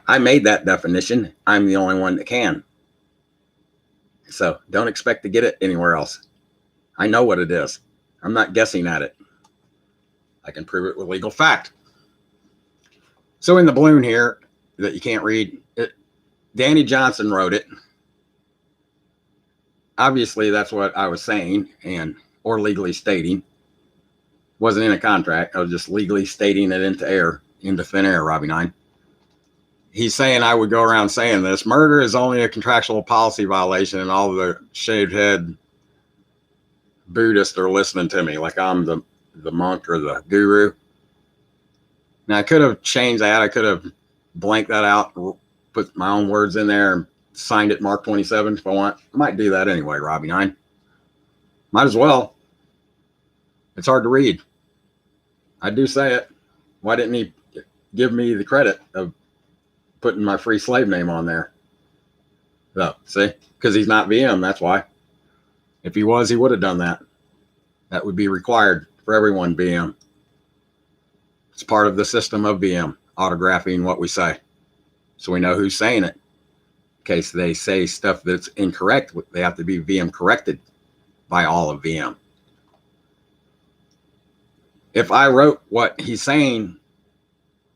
I made that definition. I'm the only one that can. So don't expect to get it anywhere else. I know what it is. I'm not guessing at it. I can prove it with legal fact. So in the balloon here that you can't read, Danny Johnson wrote it. Obviously, that's what I was saying, or legally stating. Wasn't in a contract. I was just legally stating it into thin air, Robbie 9. He's saying I would go around saying this. Murder is only a contractual policy violation, and all the shaved head Buddhists are listening to me like I'm the monk or the guru. Now, I could have changed that. I could have blanked that out, put my own words in there, and signed it marc27 if I want. I might do that anyway, Robbie 9. Might as well. It's hard to read. I do say it. Why didn't he give me the credit of putting my free slave name on there? So, see? Because he's not VM, that's why. If he was, he would have done that. That would be required for everyone VM. It's part of the system of VM, autographing what we say. So we know who's saying it. In case they say stuff that's incorrect, they have to be VM corrected by all of VM. If I wrote what he's saying,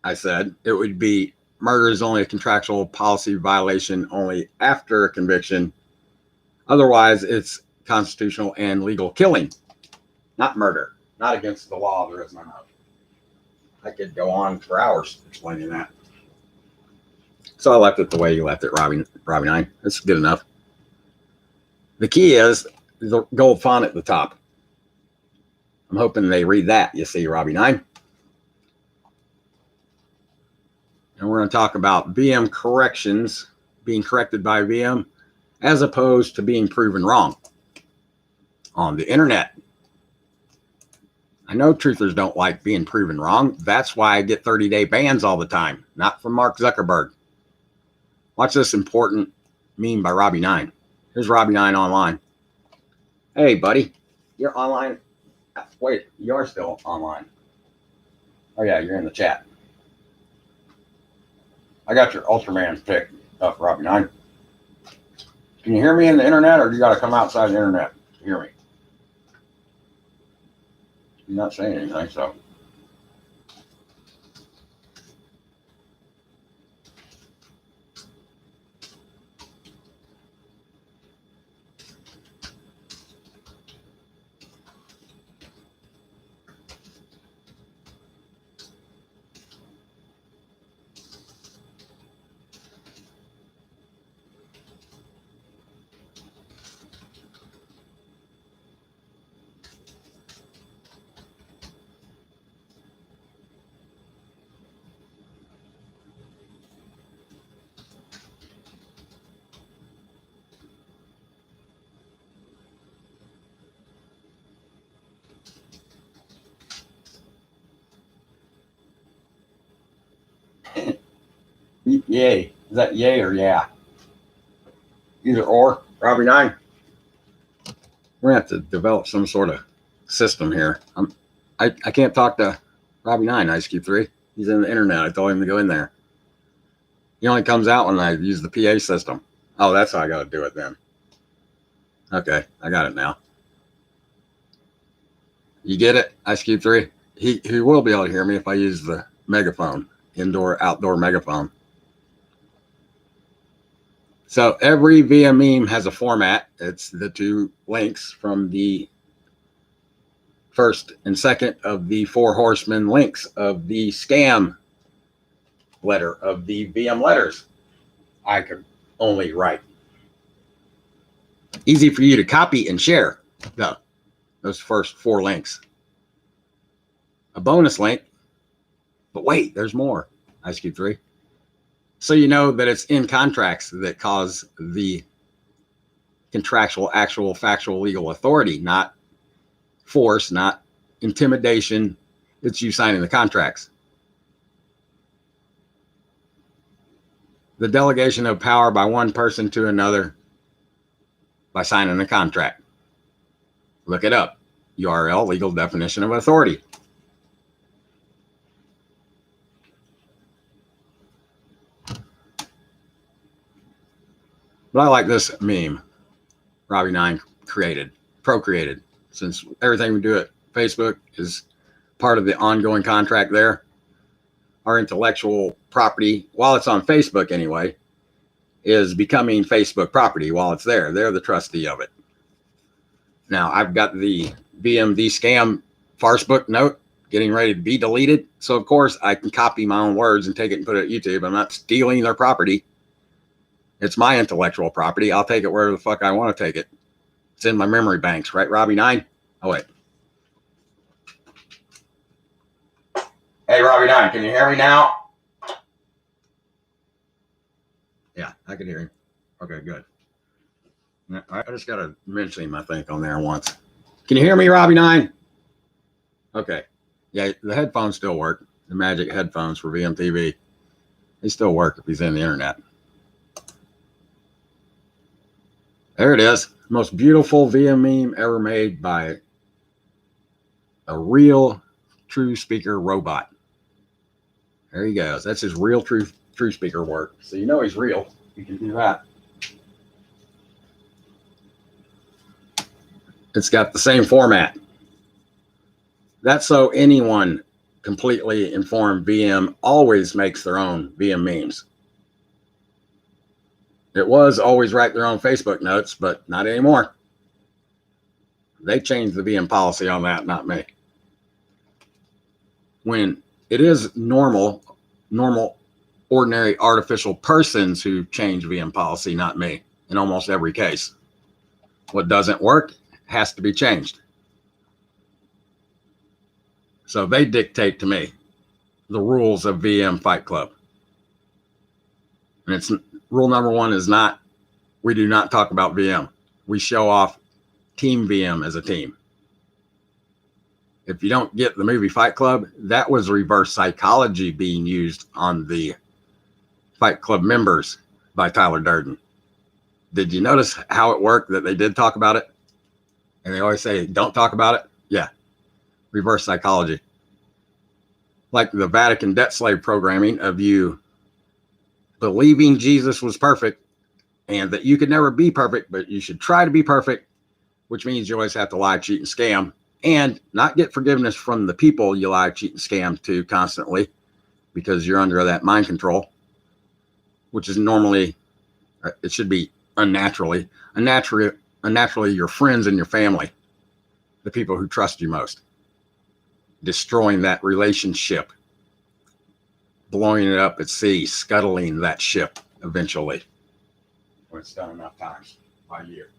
I said, it would be murder is only a contractual policy violation only after a conviction. Otherwise, it's constitutional and legal killing, not murder, not against the law. There is none of. I could go on for hours explaining that. So I left it the way you left it, Robbie 9. That's good enough. The key is the gold font at the top. I'm hoping they read that, you see, Robbie 9. And we're going to talk about VM corrections, being corrected by VM, as opposed to being proven wrong on the internet. I know truthers don't like being proven wrong. That's why I get 30-day bans all the time, not from Mark Zuckerberg. Watch this important meme by Robbie 9. Here's Robbie 9 online. Hey, buddy, you're online. Wait, you are still online. Oh, yeah, you're in the chat. I got your Ultraman pick up, Robbie 9. Can you hear me in the internet, or do you got to come outside the internet to hear me? You're not saying anything, so. Yay. Is that yay or yeah? Either or. Robbie 9. We're going to have to develop some sort of system here. I can't talk to Robbie 9, Ice Cube 3. He's in the internet. I told him to go in there. He only comes out when I use the PA system. Oh, that's how I got to do it then. Okay, I got it now. You get it, Ice Cube 3? He will be able to hear me if I use the megaphone. indoor-outdoor megaphone. So every VM meme has a format. It's the two links from the first and second of the 4 horsemen links of the scam letter of the VM letters I could only write. Easy for you to copy and share, though, those first 4 links. A bonus link, but wait, there's more, Ice Cube 3. So you know that it's in contracts that cause the contractual, actual, factual, legal authority, not force, not intimidation. It's you signing the contracts. The delegation of power by one person to another by signing a contract. Look it up. URL, legal definition of authority. But I like this meme Robbie9 procreated. Since everything we do at Facebook is part of the ongoing contract there, our intellectual property, while it's on Facebook anyway, is becoming Facebook property while it's there. They're the trustee of it. Now, I've got the VMD scam farce book note getting ready to be deleted. So, of course, I can copy my own words and take it and put it at YouTube. I'm not stealing their property. It's my intellectual property. I'll take it wherever the fuck I want to take it. It's in my memory banks, right, Robbie9? Oh, wait. Hey, Robbie9, can you hear me now? Yeah, I can hear him. Okay, good. I just got to mention him, I think, on there once. Can you hear me, Robbie9? Okay. Yeah, the headphones still work. The magic headphones for VMTV. They still work if he's in the internet. There it is. Most beautiful VM meme ever made by a real true speaker robot. There he goes. That's his real true speaker work. So you know he's real. You can do that. It's got the same format. That's so anyone completely informed VM always makes their own VM memes. It was always write their own Facebook notes, but not anymore. They changed the VM policy on that, not me. When it is normal, ordinary artificial persons who change VM policy, not me, in almost every case. What doesn't work has to be changed. So they dictate to me the rules of VM Fight Club. And it's rule number 1 is not, we do not talk about VM. We show off Team VM as a team. If you don't get the movie Fight Club, that was reverse psychology being used on the Fight Club members by Tyler Durden. Did you notice how it worked that they did talk about it? And they always say, don't talk about it. Yeah. Reverse psychology. Like the Vatican debt slave programming of you believing Jesus was perfect and that you could never be perfect, but you should try to be perfect, which means you always have to lie, cheat, and scam, and not get forgiveness from the people you lie, cheat, and scam to constantly because you're under that mind control, which is normally, it should be unnaturally your friends and your family, the people who trust you most, destroying that relationship, blowing it up at sea, scuttling that ship eventually when it's done enough times by year.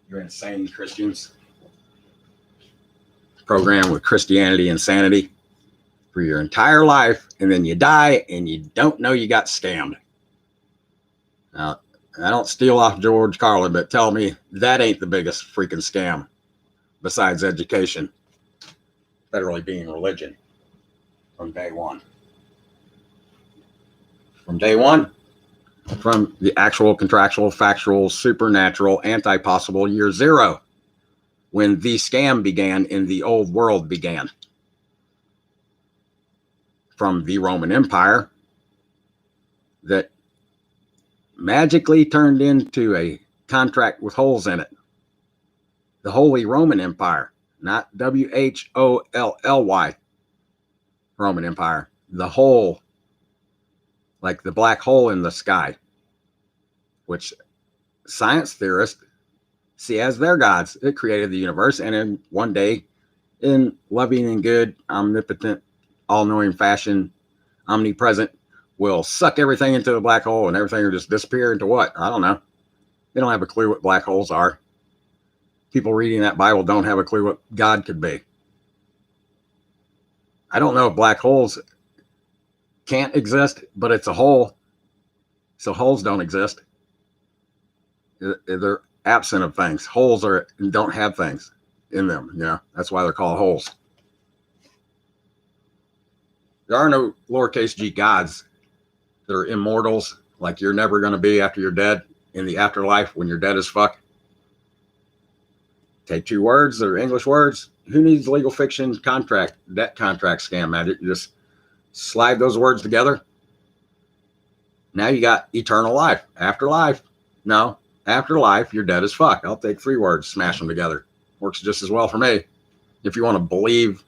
You're insane Christians programmed with Christianity insanity for your entire life, and then you die and you don't know you got scammed. Now, I don't steal off George Carlin, but tell me that ain't the biggest freaking scam besides education, federally being religion from day one. From day one, from the actual, contractual, factual, supernatural, anti-possible year 0, when the scam began in the old world began. From the Roman Empire that magically turned into a contract with holes in it. The Holy Roman Empire, not WHOLLY Roman Empire. the hole, like the black hole in the sky, which science theorists see as their gods. It created the universe, and in one day, in loving and good, omnipotent, all-knowing fashion, omnipresent, will suck everything into the black hole, and everything will just disappear into what? I don't know. They don't have a clue what black holes are. People reading that Bible don't have a clue what God could be. I don't know if black holes can't exist, but it's a hole. So holes don't exist. They're absent of things. Holes don't have things in them. You know, that's why they're called holes. There are no lowercase g gods that are immortals, like you're never going to be after you're dead in the afterlife when you're dead as fuck. Take two words, they're English words. Who needs legal fiction debt contract scam magic? You just slide those words together. Now you got eternal life. Afterlife. No, afterlife, you're dead as fuck. I'll take three words, smash them together. Works just as well for me. If you want to believe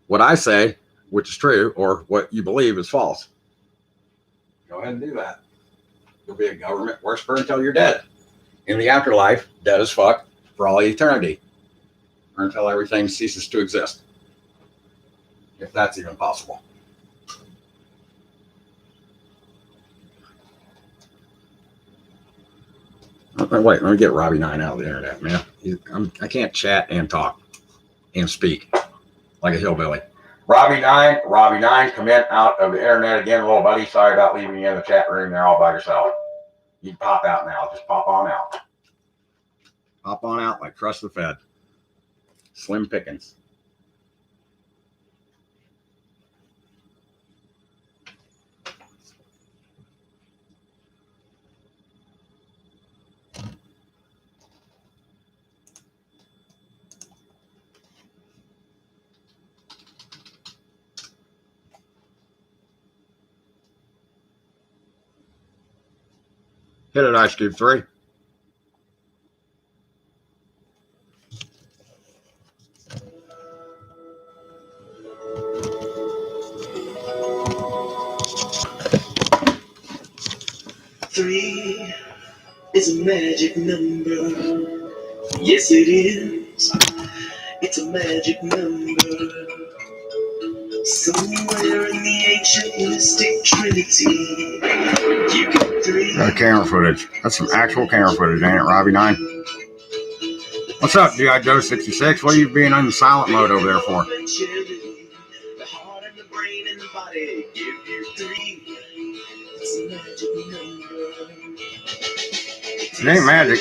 what I say, which is true, or what you believe is false, go ahead and do that. You'll be a government worshiper until you're dead. In the afterlife, dead as fuck for all eternity, or until everything ceases to exist, if that's even possible. Oh, wait, let me get Robbie 9 out of the internet, man. I can't chat and talk and speak like a hillbilly. Robbie 9, come in out of the internet again, little buddy. Sorry about leaving you in the chat room there all by yourself. You can pop out now. Just pop on out. Pop on out like Crush the Fed. Slim pickings. Hit it, Ice Cube 3. Three is a magic number. Yes, it is. It's a magic number. Somewhere in the ancient mystic trinity, you got three. Camera footage. That's some actual camera footage, ain't it, Robbie 9? What's up, G.I. Joe 66? What are you being in silent mode over there for? The heart and the brain and the body give you three. It's a magic number. It ain't magic.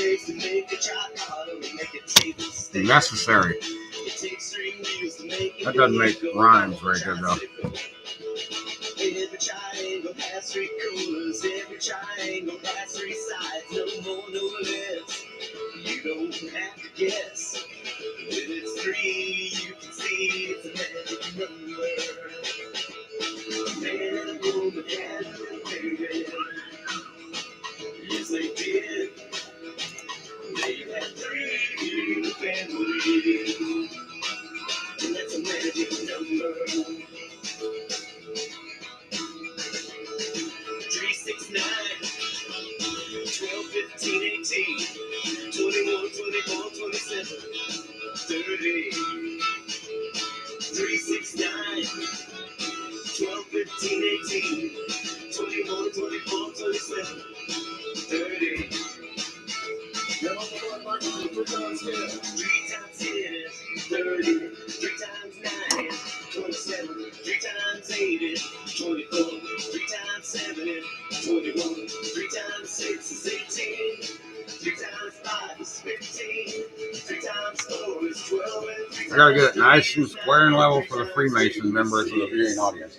It's necessary. That doesn't make rhymes very good, though. Every triangle has three corners. Every triangle has three sides. No more, no less. You don't have to guess. When it's three, you can see it's a magic number. Man and woman had a baby. Yes, they did. They had three in the family. And that's a magic number. 3, 6, 9, 12, 15, 18, 21, 24, 27, 30. 3, 6, 9, 12, 15, 18, 21, 24, 27, 30. Now I'm going like a super dance here. 3 times 10 is 30. 3 times 9 is 27. 3 times 8 is 24. 3 times 7 is 21. 3 times 6 is 18. 3 times 5 is 15. 3 times 4 is 12. I gotta get it nice and square and level for the Freemason members of the viewing audience.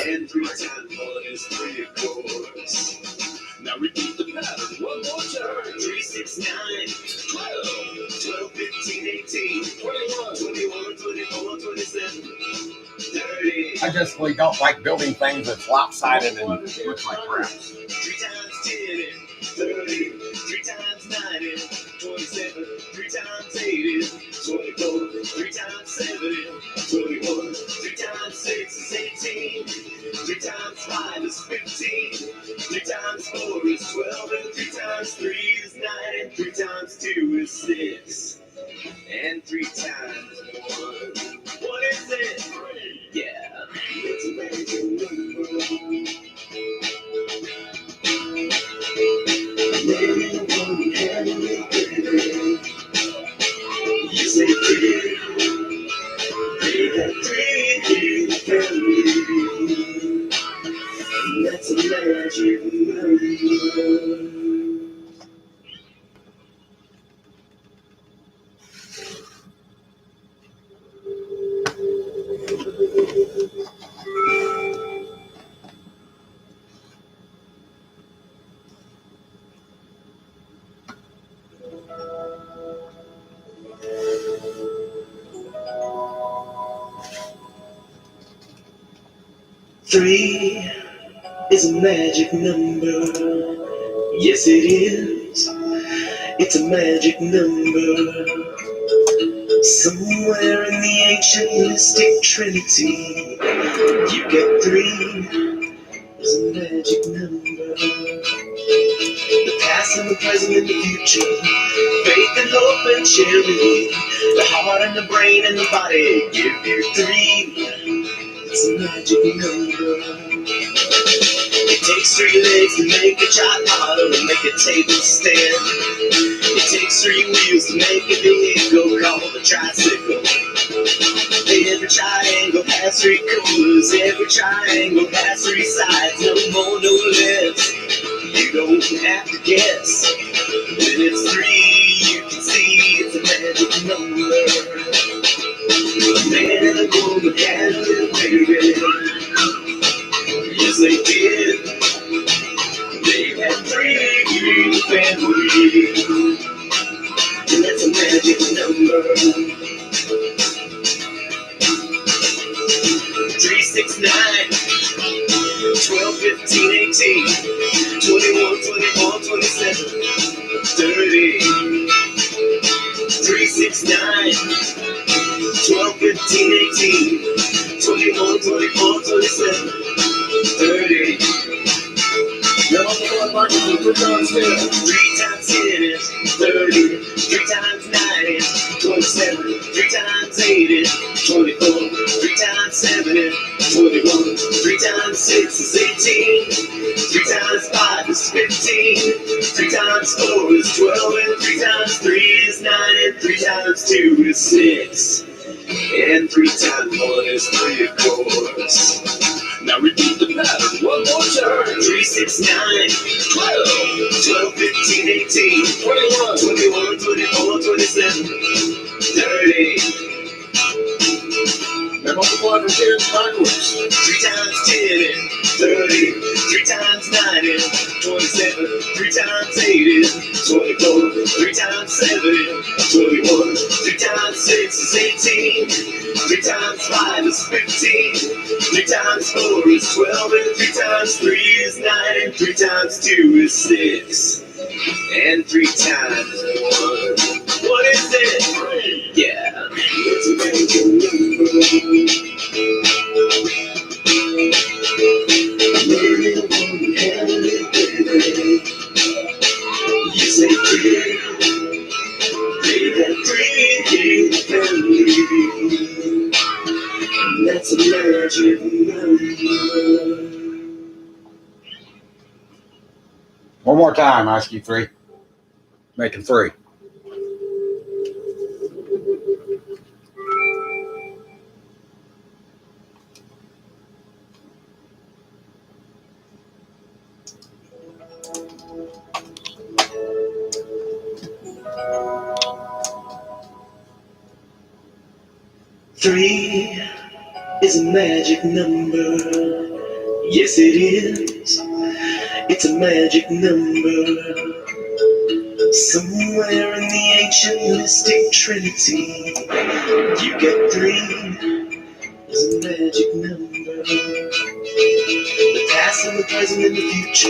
And 3 times 1 is 3, of course. Now repeat the pattern one more time. 3, 6, 9, 12, 15, 18, 21, 24, 27, 30. I just don't like building things that's lopsided and looks like crap. 3 times 10 and 30. 3 times 9 and 27. 3 times 8 is 24. 3 times 7 is 21. 3 times 6 is 18. 3 times 5 is 15. 3 times 4 is 12. And 3 times 3 is 9. And 3 times 2 is 6. And 3 times 1. What is it? Yeah. It's a magic number. You say 3. They got 3 in the family. That's a magic number. Three is a magic number. Yes, it is. It's a magic number. Somewhere in the ancient mystic trinity, you get 3 is a magic number. The past and the present and the future, faith and hope and charity, the heart and the brain and the body give you 3. It's a magic number. It takes 3 legs to make a tripod or to make a table stand. It takes 3 wheels to make a vehicle called a tricycle. Every triangle has 3 corners. Every triangle has 3 sides. No more, no less. You don't have to guess. When it's 3, you can see it's a magic number. A man and a woman had a little baby. Yes, they did. They had 3 in the family. And that's a magic number. 3, 6, 9, 12, 15, 18, 21, 24, 27, 30. 3, 6, 9, 12, 15, 18, 21, 24, 27, 30. Now I'm going to put on 3 times 10 is 30. 3 times 9 is 27. 3 times 8 is 24. 3 times 7 is 21. 3 times 6 is 18. 3 times 5 is 15. 3 times 4 is 12. And 3 times 3 is 9. And 3 times 2 is 6. And 3 times 1 is 3, of course. Now repeat the pattern one more time. 3, 6, 9, 12, 15, 18, 21, 24, 27, 30. Now multiply from 10 backwards. 3 times 10 and 30. 3 times 9 and 27. 3 times 8 is 24. 3 times 7 is 21. 3 times 6 is 18. 3 times 5 is 15. 3 times 4 is 12. And 3 times 3 is 9. And 3 times 2 is 6. And 3 times 1. What is it? Yeah. It's a magic number. Learning one hand, baby. You say 3. They got 3 in the family. And that's a magic number. One more time, Ice Cube 3. Making 3. Three is a magic number. Yes, it is. It's a magic number. Somewhere in the ancient mystic trinity, you get 3 is a magic number. past and the present and the future.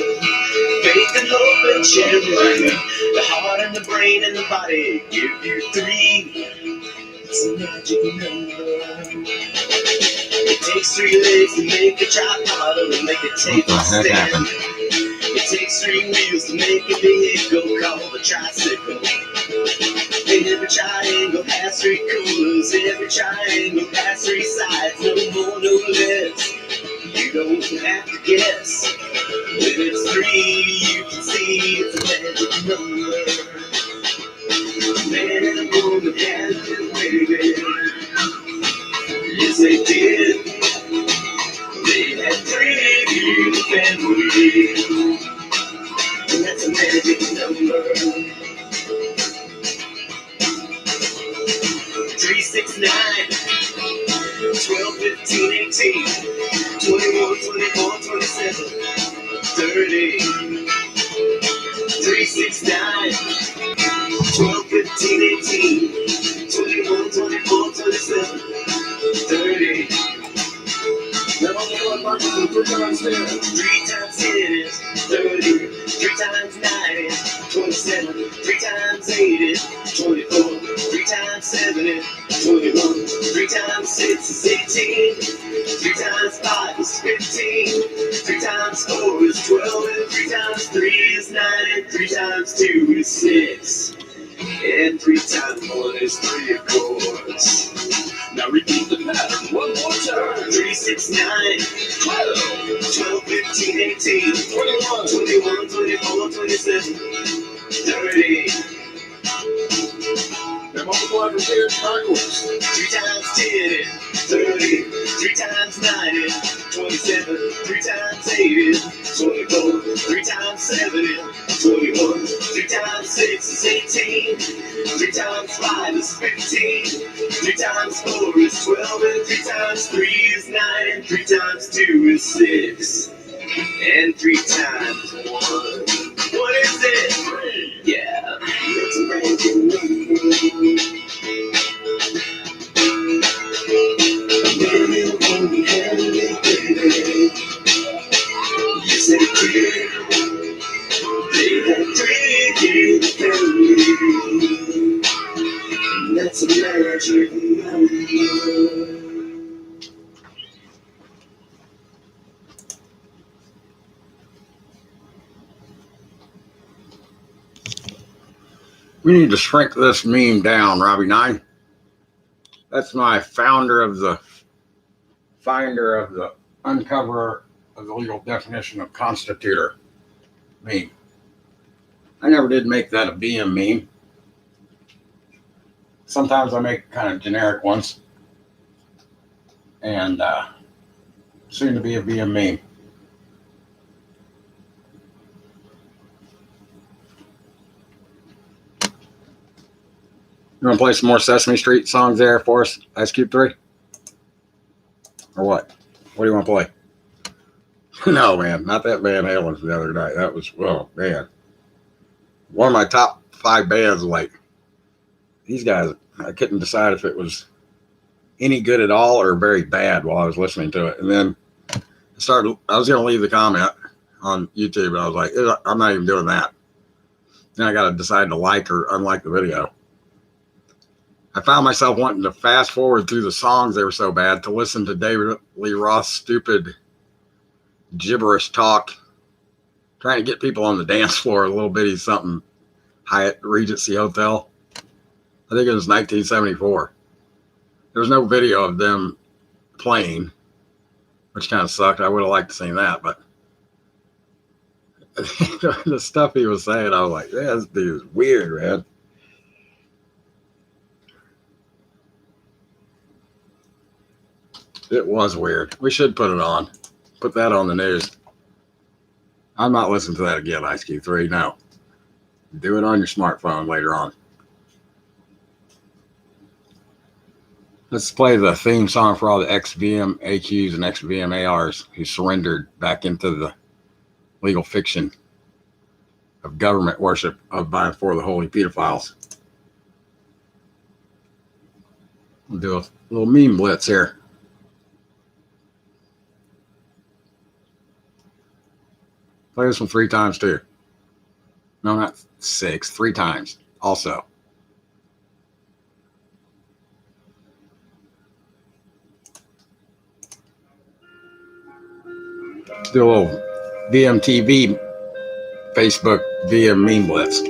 Faith and hope and sharing. The heart and the brain and the body give you three. It's a magic number. It takes 3 legs to make a tripod and make a table stand. It takes 3 wheels to make a vehicle called a tricycle. And every triangle has 3 corners. Every triangle has 3 sides. No more, no less. You don't have to guess. When it's 3, you can see it's a magic number. A man and a woman had a little baby. Yes, they did. They had 3 beautiful families. And that's a magic number. 3, 6, 9, 12, 15, 18, 21, 24, 27, 30. 3, 6, 9, 12, 15, 18, 21, 24, 27, 30. Now I'm going to 3 times 10. 3 times 10 is 30. 3 times 9 is 27. 3 times 8 is 24. 3 times 7 is 21. 3 times 6 is 18. 3 times 5 is 15. 3 times 4 is 12. And 3 times 3 is 9. And 3 times 2 is 6. And 3 times 1 is 3, of course. Now repeat the pattern one more time. 3, 6, 9, 12, 12, 15, 18, 21, 21, 24, 27, 30. Now multiply from here backwards. 3 times 10 is 30. 3 times 9 is 27. 3 times 8 is 24. 3 times 7 is 21. 3 times 6 is 18. 3 times 5 is 15. 3 times 4 is 12. And 3 times 3 is 9. And 3 times 2 is 6. And 3 times 1. What is it? 3. Yeah, it's a magic number. Baby, when we had a little baby, you said it did. They had 3 kids family. And that's a magic number. We need to shrink this meme down, Robbie 9. That's my finder of the uncoverer of the legal definition of constitutor meme. I never did make that a BM meme. Sometimes I make kind of generic ones. And soon to be a BM meme. You want to play some more Sesame Street songs there for us, Ice Cube 3? Or what? What do you want to play? No, man, not that Van Halen from the other night. That was, oh, man. One of my top 5 bands, like, these guys, I couldn't decide if it was any good at all or very bad while I was listening to it. And then I was going to leave the comment on YouTube, and I was like, I'm not even doing that. Then I got to decide to like or unlike the video. I found myself wanting to fast forward through the songs. They were so bad to listen to David Lee Roth's stupid gibberish talk, trying to get people on the dance floor, a little bitty something, Hyatt Regency Hotel. I think it was 1974. There was no video of them playing, which kind of sucked. I would have liked to see that, but the stuff he was saying, I was like, yeah, this dude is weird, man. It was weird. We should put it on. Put that on the news. I'm not listening to that again, Ice Cube 3. No. Do it on your smartphone later on. Let's play the theme song for all the ex-VM AQs and ex-VM ARs who surrendered back into the legal fiction of government worship of by and for the holy pedophiles. We'll do a little meme blitz here. Play this one 3 times too. No, not 6, 3 times also. Do a little VMTV Facebook VM meme blitz.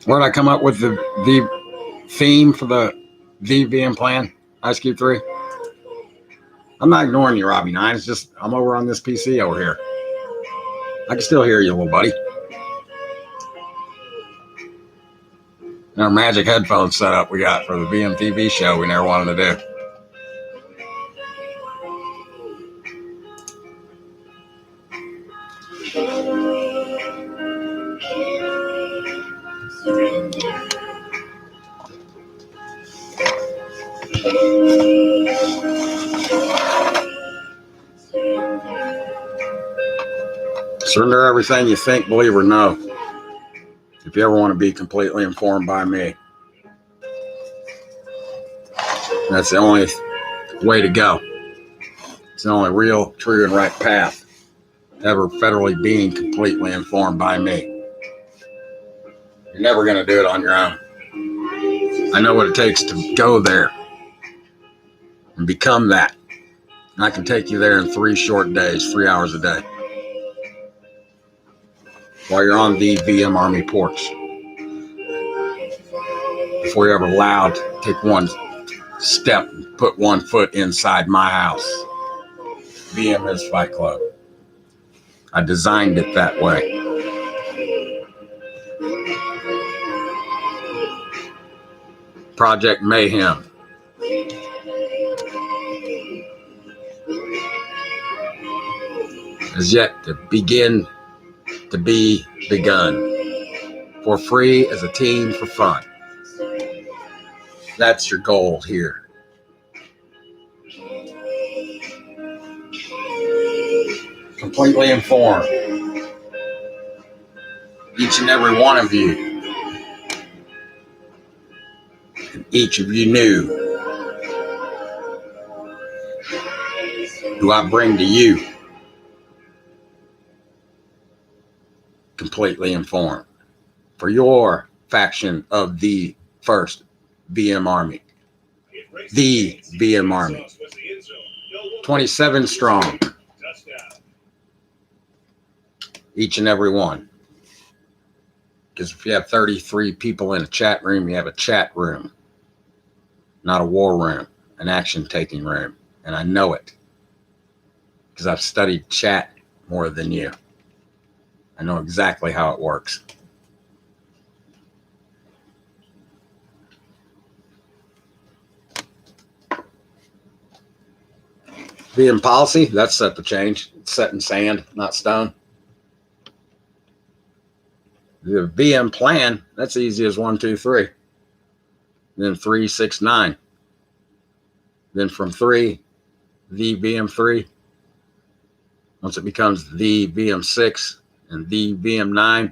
Where did I come up with the theme for the VM plan? Ice Cube 3? I'm not ignoring you, Robbie 9. It's just I'm over on this PC over here. I can still hear you, little buddy. And our magic headphones setup we got for the VMTV show we never wanted to do. Surrender everything you think, believe, or know. If you ever want to be completely informed by me, that's the only way to go. It's the only real, true, and right path ever federally being completely informed by me. You're never going to do it on your own. I know what it takes to go there and become that. And I can take you there in 3 short days, 3 hours a day. While you're on the VM Army porch. Before you're ever allowed to take one step, put 1 foot inside my house. VM is Fight Club. I designed it that way. Project Mayhem. Is yet to begin to be begun. For free as a team for fun. That's your goal here. Completely informed. Each and every one of you. And each of you knew who I bring to you. Completely informed. For your faction of the first VM Army. The VM Army. 27 strong. Each and every one. Because if you have 33 people in a chat room, you have a chat room. Not a war room. An action-taking room. And I know it. Because I've studied chat more than you. I know exactly how it works. VM policy, that's set to change. It's set in sand, not stone. The VM plan, that's easy as 1, 2, 3. Then 3, 6, 9. Then from 3, the VM 3. Once it becomes the VM 6 and the VM 9,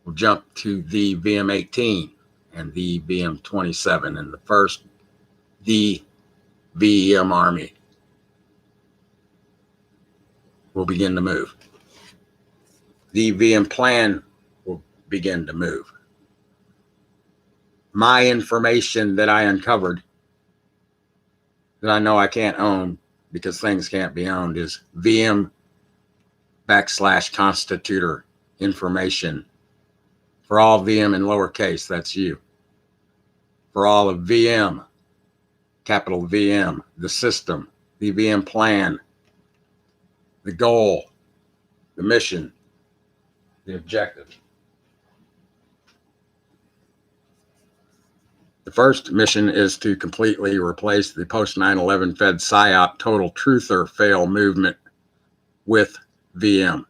we'll jump to the VM 18 and the VM 27. And the first, the VM Army will begin to move. The VM plan will begin to move. My information that I uncovered that I know I can't own because things can't be owned is VM/constitutor information. For all VM in lowercase, that's you. For all of VM, capital VM, the system, the VM plan, the goal, the mission, the objective. The first mission is to completely replace the post 9/11 Fed PSYOP total truth or fail movement with VM.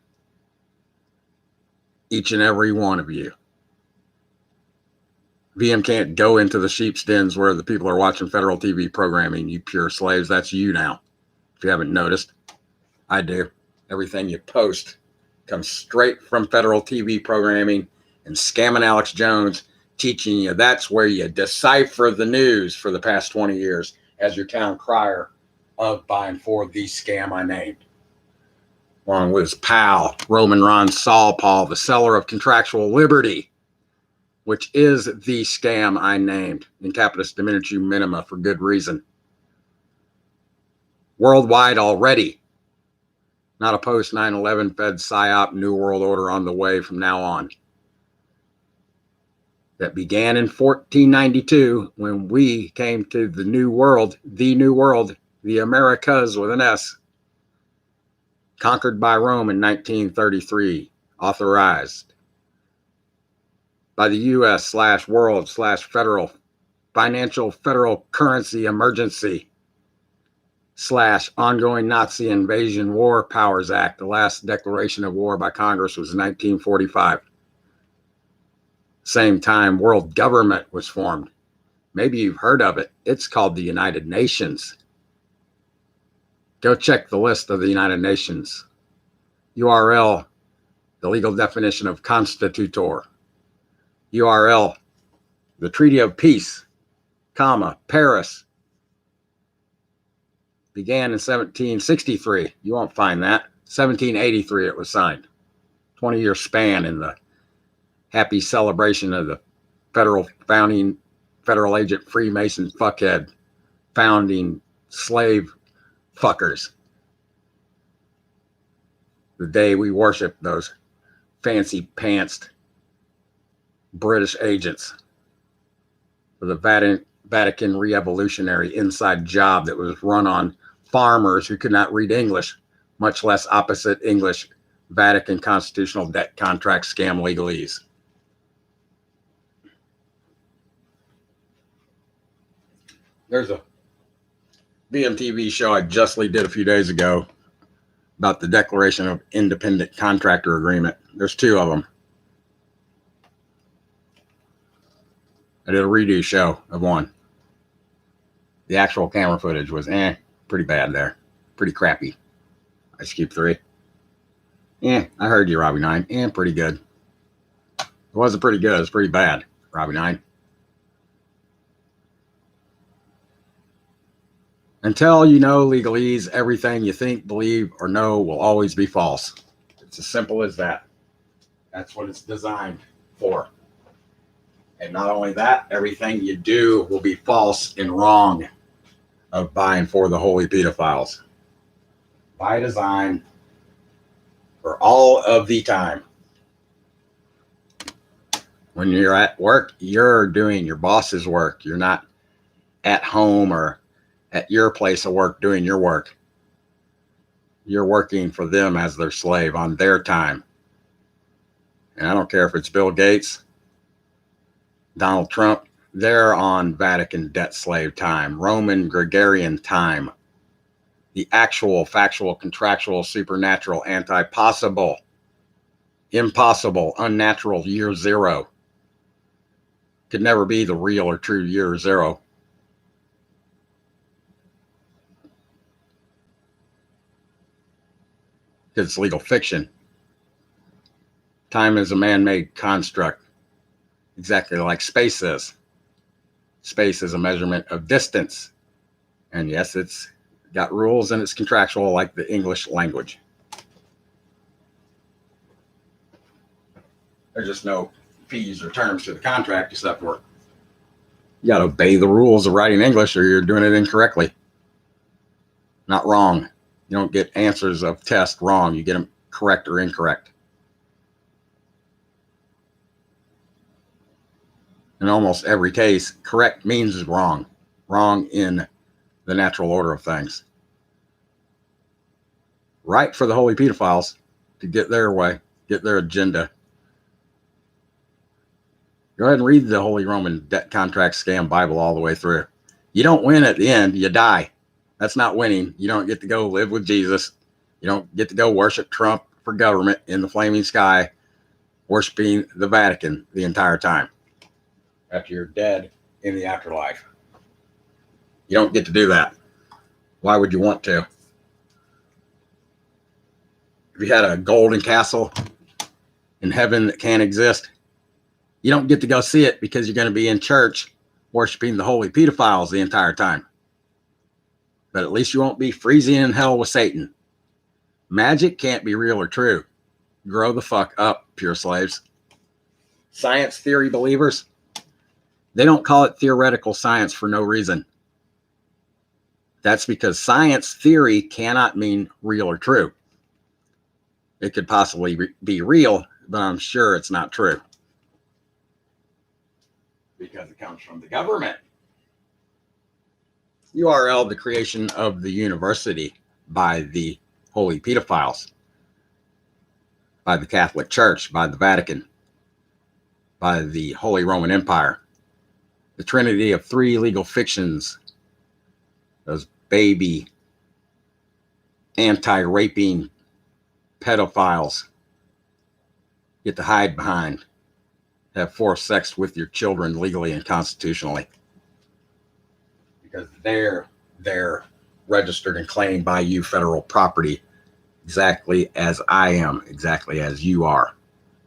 Each and every one of you. VM can't go into the sheep's dens where the people are watching federal TV programming, you pure slaves. That's you now. If you haven't noticed, I do. Everything you post comes straight from federal TV programming and scamming Alex Jones teaching you that's where you decipher the news for the past 20 years as your town crier of buying for the scam I named. Along with his pal, Roman Ron Saul Paul, the seller of Contractual Liberty, which is the scam I named in capitis diminutive minima for good reason. Worldwide already. Not a post 9/11 Fed PSYOP New World Order on the way from now on. That began in 1492 when we came to the New World, the Americas with an S, conquered by Rome in 1933, authorized by the US/world/federal financial federal currency emergency / ongoing Nazi invasion war powers act. The last declaration of war by Congress was 1945. Same time world government was formed. Maybe you've heard of it. It's called the United Nations. Go check the list of the United Nations. URL, the legal definition of constitutor. URL, the Treaty of Peace, Paris. Began in 1763. You won't find that. 1783 it was signed. 20-year span in the happy celebration of the federal agent Freemason fuckhead founding slave fuckers. The day we worship those fancy pantsed British agents for the Vatican re-evolutionary inside job that was run on farmers who could not read English, much less opposite English Vatican constitutional debt contract scam legalese. There's a VMTV show I justly did a few days ago about the Declaration of Independent Contractor Agreement. There's two of them. I did a redo show of one. The actual camera footage was pretty bad there. Pretty crappy. Ice Cube 3. I heard you, Robbie 9. Pretty good. It wasn't pretty good. It was pretty bad, Robbie 9. Until you know legalese, everything you think, believe, or know will always be false. It's as simple as that. That's what it's designed for. And not only that, everything you do will be false and wrong of buying for the holy pedophiles. By design, for all of the time. When you're at work, you're doing your boss's work. You're not at home or at your place of work doing your work. You're working for them as their slave on their time. And I don't care if it's Bill Gates, Donald Trump, they're on Vatican debt slave time, Roman Gregorian time, the actual, factual, contractual, supernatural, anti-possible, impossible, unnatural year zero. Could never be the real or true year zero. Because it's legal fiction. Time is a man-made construct, exactly like space is. Space is a measurement of distance. And yes, it's got rules and it's contractual like the English language. There's just no fees or terms to the contract except for you got to obey the rules of writing English or you're doing it incorrectly. Not wrong. You don't get answers of tests wrong. You get them correct or incorrect. In almost every case, correct means is wrong. Wrong in the natural order of things. Right for the holy pedophiles to get their way, get their agenda. Go ahead and read the Holy Roman Debt Contract Scam Bible all the way through. You don't win at the end, you die. That's not winning. You don't get to go live with Jesus. You don't get to go worship Trump for government in the flaming sky, worshiping the Vatican the entire time after you're dead in the afterlife. You don't get to do that. Why would you want to? If you had a golden castle in heaven that can't exist, you don't get to go see it because you're going to be in church worshiping the holy pedophiles the entire time. But at least you won't be freezing in hell with Satan. Magic can't be real or true. Grow the fuck up, pure slaves. Science theory believers, they don't call it theoretical science for no reason. That's because science theory cannot mean real or true. It could possibly be real, but I'm sure it's not true. Because it comes from the government. URL, the creation of the university by the holy pedophiles, by the Catholic Church, by the Vatican, by the Holy Roman Empire. The trinity of three legal fictions, those baby anti-raping pedophiles get to hide behind, have forced sex with your children legally and constitutionally. Because they're registered and claimed by you federal property, exactly as I am, exactly as you are.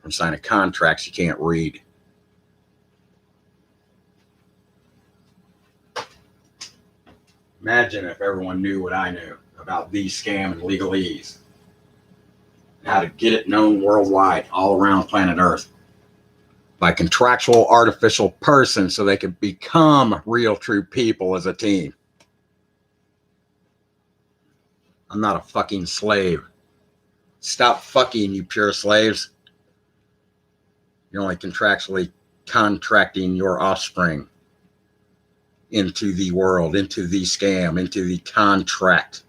From signing contracts you can't read. Imagine if everyone knew what I knew about these scam and legalese. How to get it known worldwide, all around planet Earth. By contractual artificial persons so they could become real true people as a team. I'm not a fucking slave. Stop fucking, you pure slaves. You're only contractually contracting your offspring into the world, into the scam, into the contract.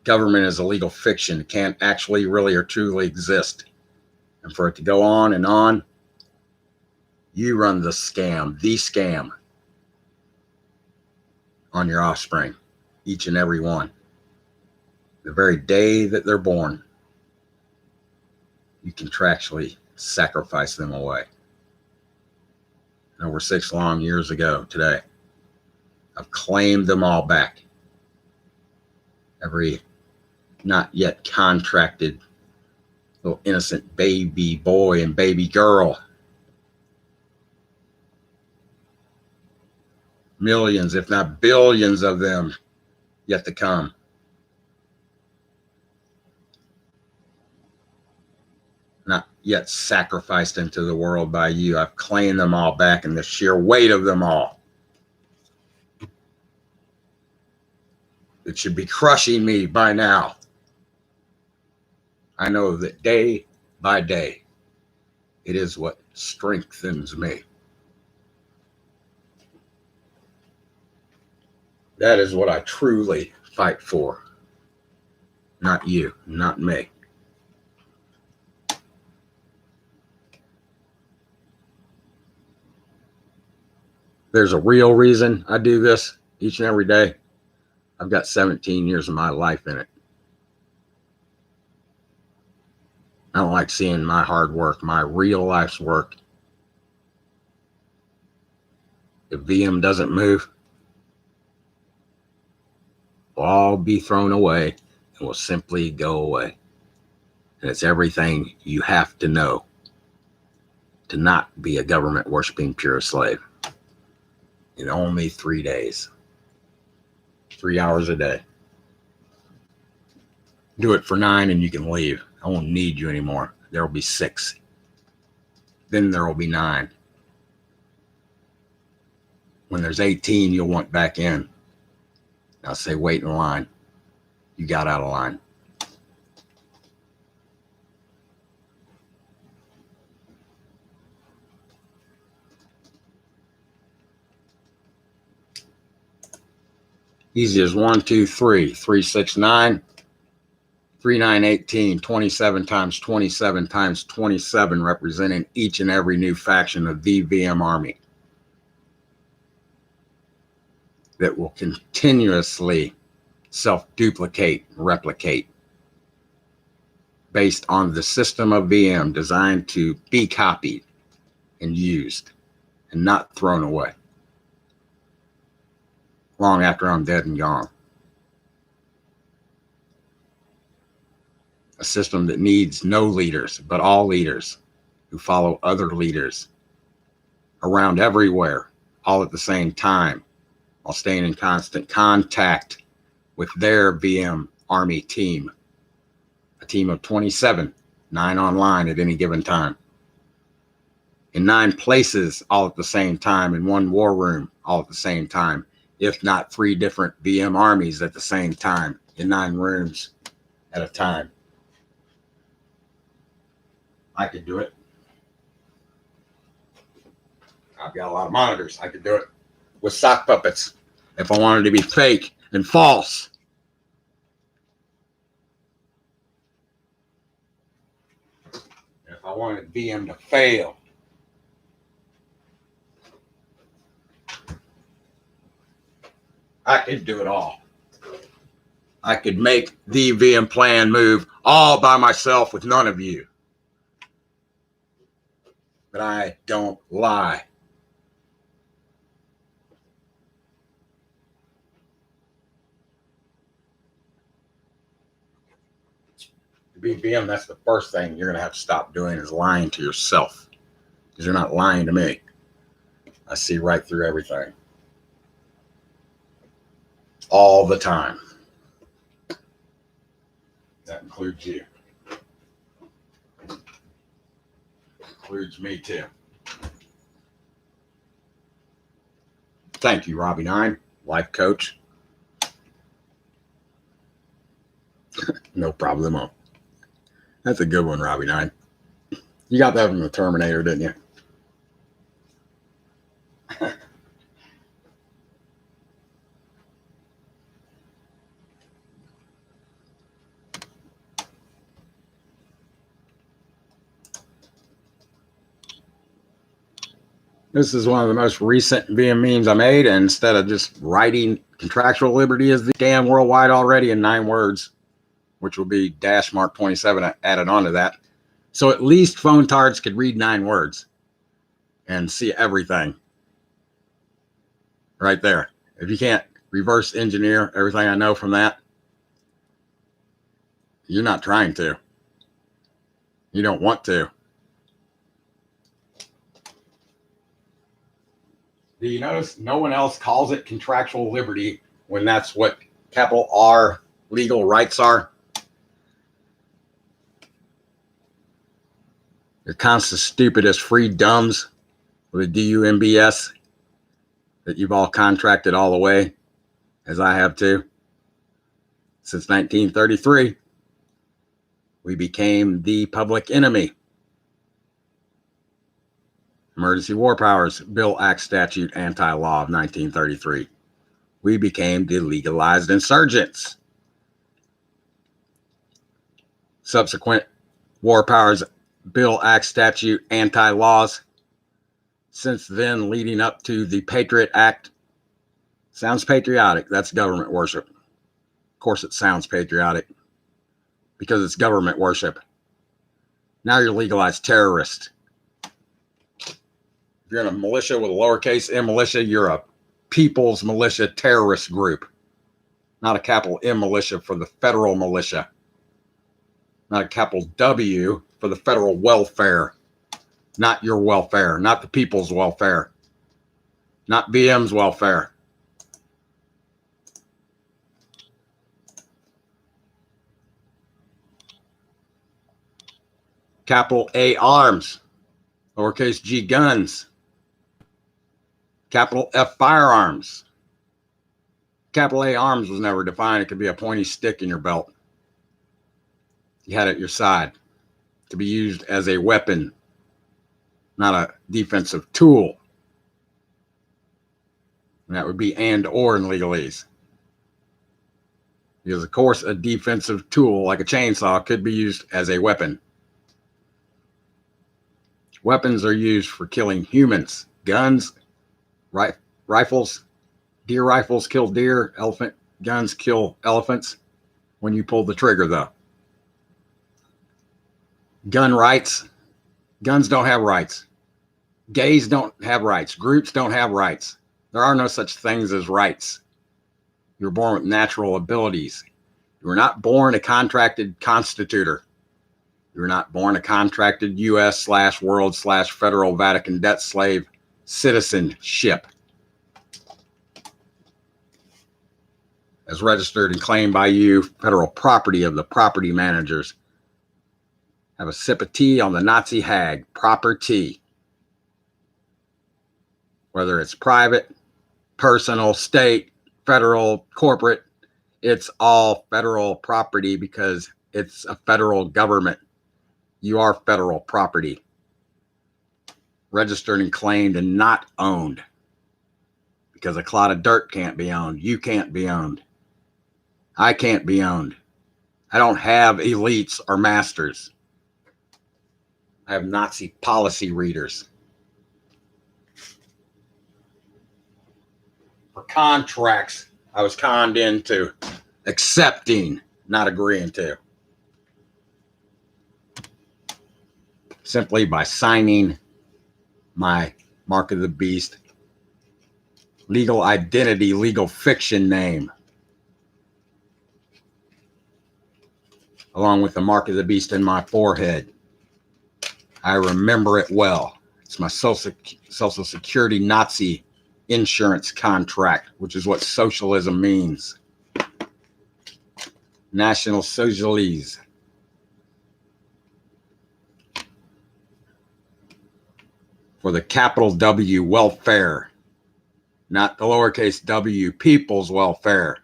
Government is a legal fiction. It can't actually really or truly exist. And for it to go on, you run the scam on your offspring, each and every one. The very day that they're born, you contractually sacrifice them away. And over 6 long years ago today, I've claimed them all back. Every not yet contracted little innocent baby boy and baby girl. Millions, if not billions of them yet to come. Not yet sacrificed into the world by you. I've claimed them all back in the sheer weight of them all. It should be crushing me by now. I know that day by day, it is what strengthens me. That is what I truly fight for. Not you, not me. There's a real reason I do this each and every day. I've got 17 years of my life in it. I don't like seeing my hard work, my real life's work. If VM doesn't move, will all be thrown away and will simply go away. And it's everything you have to know to not be a government worshiping pure slave. In only 3 days, 3 hours a day. Do it for 9 and you can leave. I won't need you anymore. There will be 6. Then there will be 9. When there's 18, you'll want back in. I'll say, wait in line. You got out of line. Easy as 1, 2, 3. 3, 6, 9. 3918, 27 times 27 times 27, representing each and every new faction of the VM Army that will continuously self-duplicate, replicate, based on the system of VM designed to be copied and used and not thrown away long after I'm dead and gone. A system that needs no leaders, but all leaders who follow other leaders around everywhere, all at the same time, while staying in constant contact with their VM Army team. A team of 27, 9 online at any given time. In 9 places all at the same time, in 1 war room all at the same time, if not 3 different VM armies at the same time, in 9 rooms at a time. I could do it. I've got a lot of monitors. I could do it with sock puppets if I wanted to be fake and false. If I wanted VM to fail. I could do it all. I could make the VM plan move all by myself with none of you. But I don't lie. To be VM, that's the first thing you're going to have to stop doing is lying to yourself. Because you're not lying to me. I see right through everything. All the time. That includes you. Includes me too. Thank you, Robbie9, life coach. No problemo. That's a good one, Robbie9. You got that from the Terminator, didn't you? This is one of the most recent VM memes I made, and instead of just writing contractual liberty is the scam worldwide already in 9 words, which will be dash marc27 added onto that. So at least phone tards could read 9 words and see everything right there. If you can't reverse engineer everything I know from that, you're not trying to. You don't want to. Do you notice no one else calls it contractual liberty when that's what capital R legal rights are? You're constant stupid as free dumbs with a DUMBS that you've all contracted all the way, as I have too. Since 1933, we became the public enemy. Emergency War Powers Bill Act Statute Anti-Law of 1933. We became the legalized insurgents. Subsequent War Powers Bill Act Statute Anti-Laws since then leading up to the Patriot Act. Sounds patriotic. That's government worship. Of course it sounds patriotic because it's government worship. Now you're legalized terrorist. If you're in a militia with a lowercase m militia, you're a people's militia terrorist group. Not a capital M militia for the federal militia. Not a capital W for the federal welfare. Not your welfare. Not the people's welfare. Not VM's welfare. Capital A arms. Lowercase g guns. Capital F firearms. Capital A arms was never defined. It could be a pointy stick in your belt. You had it at your side to be used as a weapon, not a defensive tool. And that would be and or in legalese. Because, of course, a defensive tool like a chainsaw could be used as a weapon. Weapons are used for killing humans. Guns, rifles, deer rifles kill deer, elephant guns kill elephants when you pull the trigger, though. Gun rights. Guns don't have rights. Gays don't have rights. Groups don't have rights. There are no such things as rights. You're born with natural abilities. You were not born a contracted constitutor. You were not born a contracted U.S./world/federal Vatican debt slave citizenship. As registered and claimed by you, federal property of the property managers. Have a sip of tea on the Nazi hag, proper tea. Whether it's private, personal, state, federal, corporate, it's all federal property because it's a federal government. You are federal property. Registered and claimed and not owned. Because a clod of dirt can't be owned. You can't be owned. I can't be owned. I don't have elites or masters. I have Nazi policy readers. For contracts, I was conned into accepting, not agreeing to. Simply by signing my Mark of the Beast legal identity, legal fiction name, along with the Mark of the Beast in my forehead. I remember it well. It's my Social Security Nazi insurance contract, which is what socialism means. National Socialise. For the capital W, welfare. Not the lowercase w, people's welfare.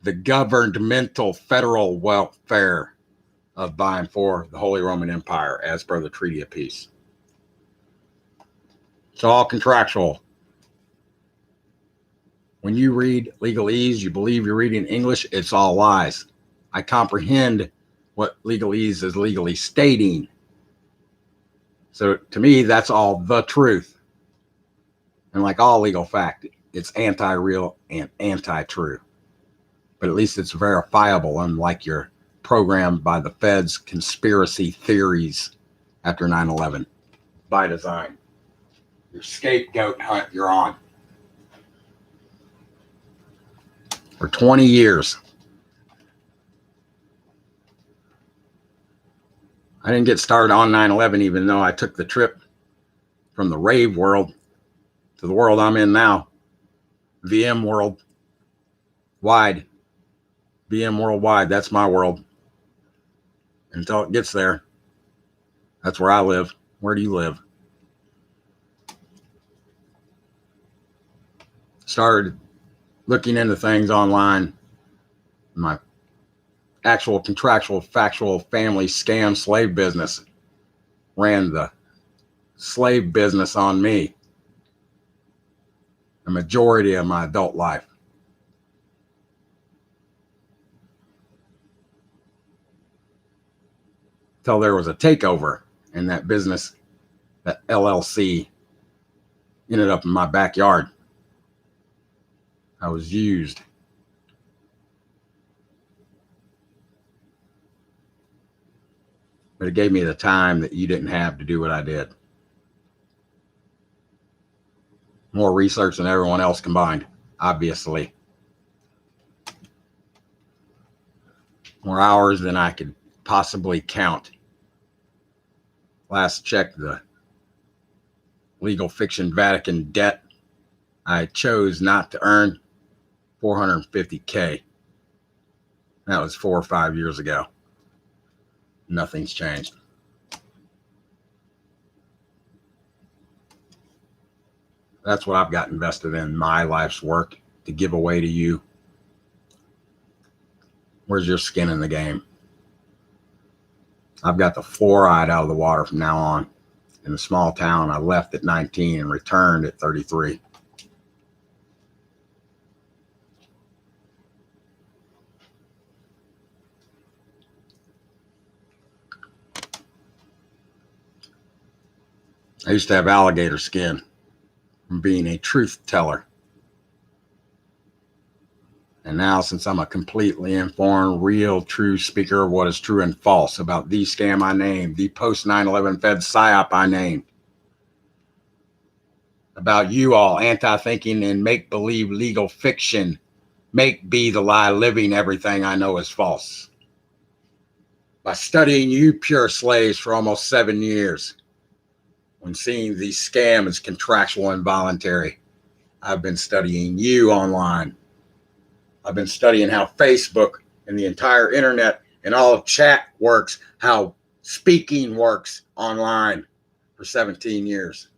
The governmental federal welfare of by and for the Holy Roman Empire, as per the Treaty of Peace. It's all contractual. When you read legalese, you believe you're reading English, it's all lies. I comprehend what legalese is legally stating. So to me, that's all the truth. And like all legal fact, it's anti-real and anti-true. But at least it's verifiable, unlike your programmed by the Fed's conspiracy theories after 9/11. By design. Your scapegoat hunt you're on. For 20 years. I didn't get started on 9/11, even though I took the trip from the rave world to the world I'm in now. VM world wide. VM worldwide, that's my world. Until it gets there, that's where I live. Where do you live? Started looking into things online. My actual contractual, factual family scam slave business ran the slave business on me. The majority of my adult life. Till there was a takeover and that business, that LLC, ended up in my backyard. I was used. But it gave me the time that you didn't have to do what I did. More research than everyone else combined, obviously. More hours than I could possibly count. Last check, the legal fiction Vatican debt I chose not to earn, $450K. That was 4 or 5 years ago. Nothing's changed. That's what I've got invested in my life's work to give away to you. Where's your skin in the game? I've got the fluoride out of the water from now on. In a small town I left at 19 and returned at 33. I used to have alligator skin from being a truth teller. And now, since I'm a completely informed, real, true speaker of what is true and false about the scam I named, the post 9/11 Fed psyop I named, about you all anti-thinking and make-believe legal fiction, make be the lie living everything I know is false. By studying you pure slaves for almost 7 years, when seeing the scam as contractual and voluntary, I've been studying you online. I've been studying how Facebook and the entire internet and all of chat works, how speaking works online for 17 years.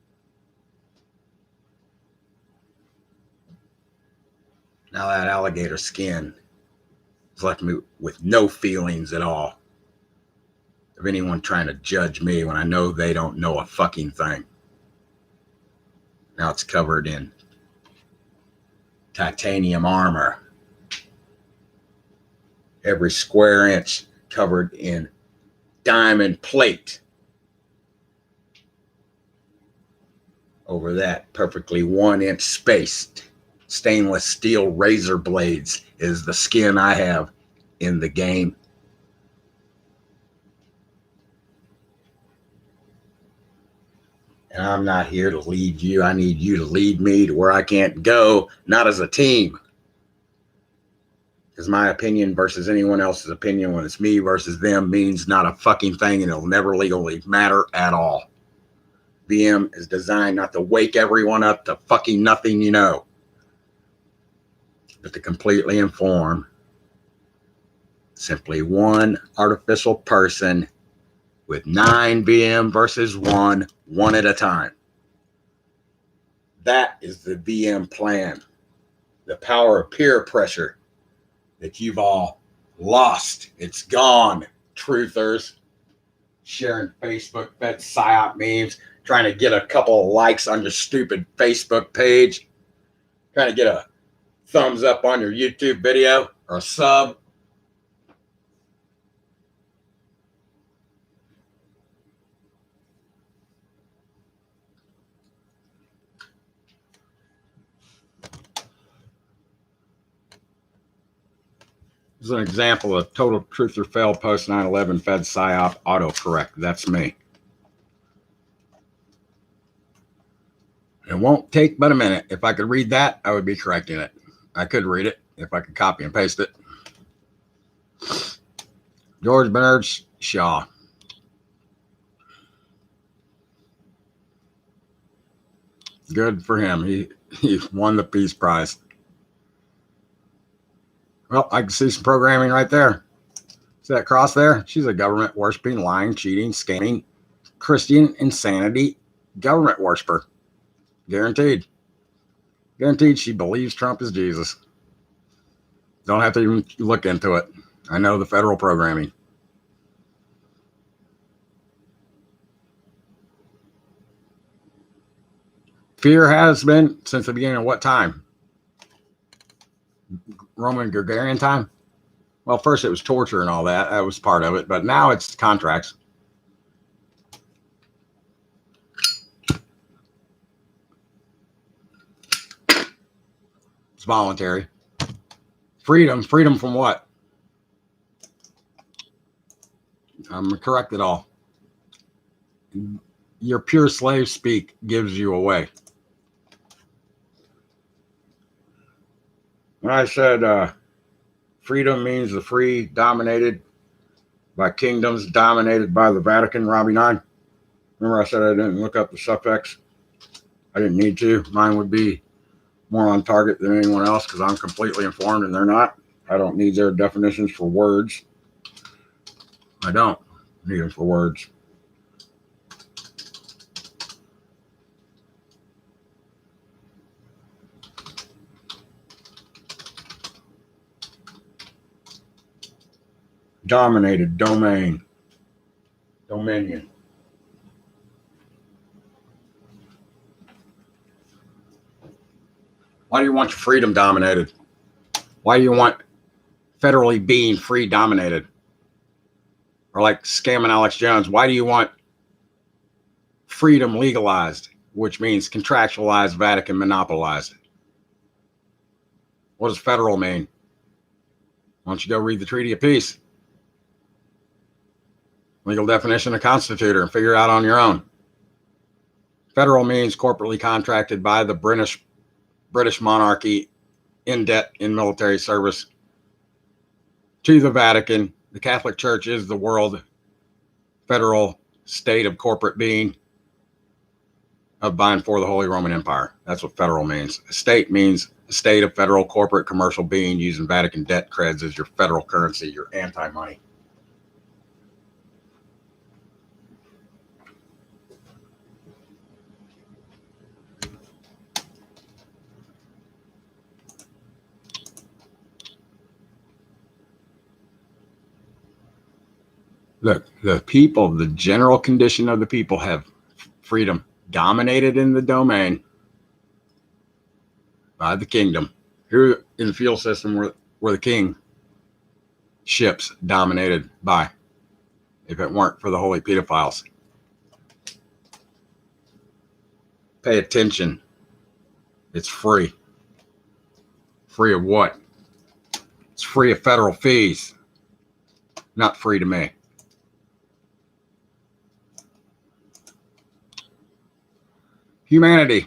Now that alligator skin has left me with no feelings at all of anyone trying to judge me when I know they don't know a fucking thing. Now it's covered in titanium armor. Every square inch covered in diamond plate. Over that, perfectly 1 inch spaced stainless steel razor blades is the skin I have in the game. And I'm not here to lead you. I need you to lead me to where I can't go, not as a team. Because my opinion versus anyone else's opinion, when it's me versus them, means not a fucking thing, and it'll never legally matter at all. VM is designed not to wake everyone up to fucking nothing you know, but to completely inform simply one artificial person with 9 VM versus one at a time. That is the VM plan. The power of peer pressure that you've all lost. It's gone, truthers. Sharing Facebook Fed psyop memes, trying to get a couple of likes on your stupid Facebook page, trying to get a thumbs up on your YouTube video or a sub. This is an example of total truth or fail post 9/11 Fed psyop autocorrect. That's me. It won't take but a minute. If I could read that, I would be correcting it. I could read it if I could copy and paste it. George Bernard Shaw. Good for him. He won the Peace Prize. Well, I can see some programming right there. See that cross there? She's a government worshiping, lying, cheating, scamming, Christian insanity government worshiper. Guaranteed. Guaranteed she believes Trump is Jesus. Don't have to even look into it. I know the federal programming. Fear has been since the beginning of what time? Roman Gregorian time? Well, first it was torture and all that. That was part of it. But now it's contracts. It's voluntary. Freedom. Freedom from what? I'm correct it all. Your pure slave speak gives you away. When I said freedom means the free dominated by kingdoms dominated by the Vatican, Robbie 9. Remember I said I didn't look up the suffix? I didn't need to. Mine would be more on target than anyone else because I'm completely informed and they're not. I don't need their definitions for words. I don't need them for words. Dominated, domain, dominion. Why do you want your freedom dominated? Why do you want federally being free dominated? Or like scamming Alex Jones, why do you want freedom legalized, which means contractualized, Vatican monopolized. What does federal mean? Why don't you go read the Treaty of Peace? Legal definition of constitutor and figure it out on your own. Federal means corporately contracted by the British monarchy in debt in military service to the Vatican. The Catholic Church is the world federal state of corporate being of by and for the Holy Roman Empire. That's what federal means. State means a state of federal corporate commercial being using Vatican debt creds as your federal currency, your anti-money. Look, the people, the general condition of the people have freedom dominated in the domain by the kingdom. Here in the feudal system where the king ships dominated by, if it weren't for the holy pedophiles. Pay attention. It's free. Free of what? It's free of federal fees. Not free to me. Humanity.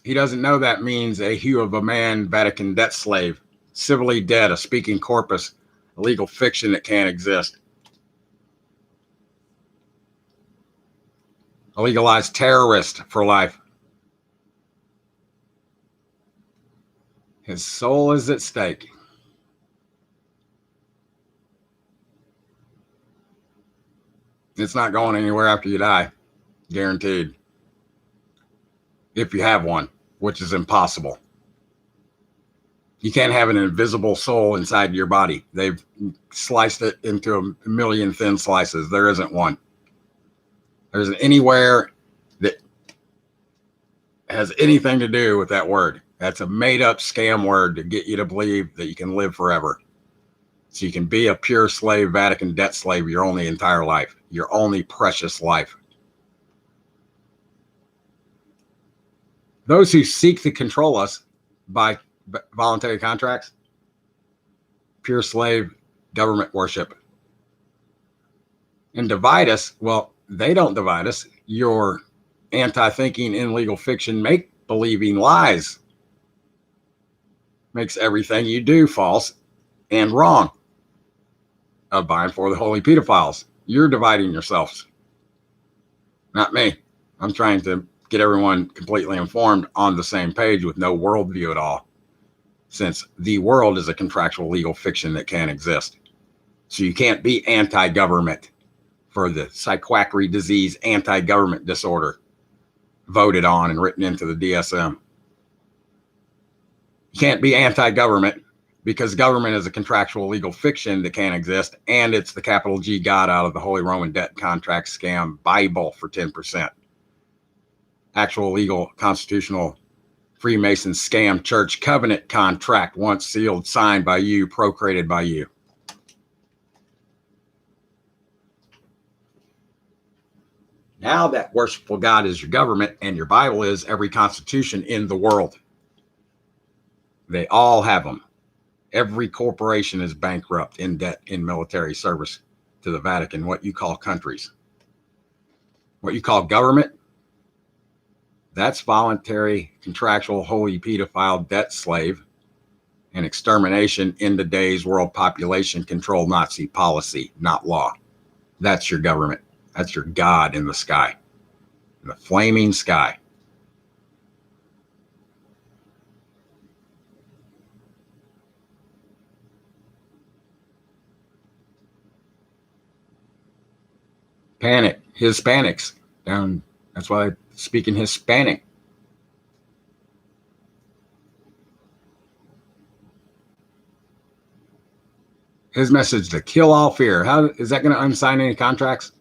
He doesn't know that means a hue of a man, Vatican debt slave, civilly dead, a speaking corpus, a legal fiction that can't exist. A legalized terrorist for life. His soul is at stake. It's not going anywhere after you die, guaranteed. If you have one, which is impossible. You can't have an invisible soul inside your body. They've sliced it into a million thin slices. There isn't one. There isn't anywhere that has anything to do with that word. That's a made-up scam word to get you to believe that you can live forever. So you can be a pure slave, Vatican debt slave your only entire life, your only precious life. Those who seek to control us by voluntary contracts, pure slave government worship, and divide us, well, they don't divide us. Your anti-thinking in legal fiction, make-believing lies makes everything you do false and wrong. Of by and for the holy pedophiles. You're dividing yourselves. Not me. I'm trying to get everyone completely informed on the same page with no worldview at all, since the world is a contractual legal fiction that can't exist. So you can't be anti-government for the psychiatric disease anti-government disorder voted on and written into the DSM. You can't be anti-government because government is a contractual legal fiction that can't exist, and it's the capital G God out of the Holy Roman debt contract scam Bible for 10%. Actual legal constitutional Freemason scam church covenant contract once sealed, signed by you, procreated by you. Now that worshipful God is your government and your Bible is every constitution in the world. They all have them. Every corporation is bankrupt, in debt, in military service to the Vatican, what you call countries. What you call government, that's voluntary, contractual, holy pedophile debt slave and extermination in today's world population control Nazi policy, not law. That's your government. That's your God in the sky, in the flaming sky. Panic, Hispanics down. That's why I speak in Hispanic. His message to kill all fear. How is that going to unsign any contracts?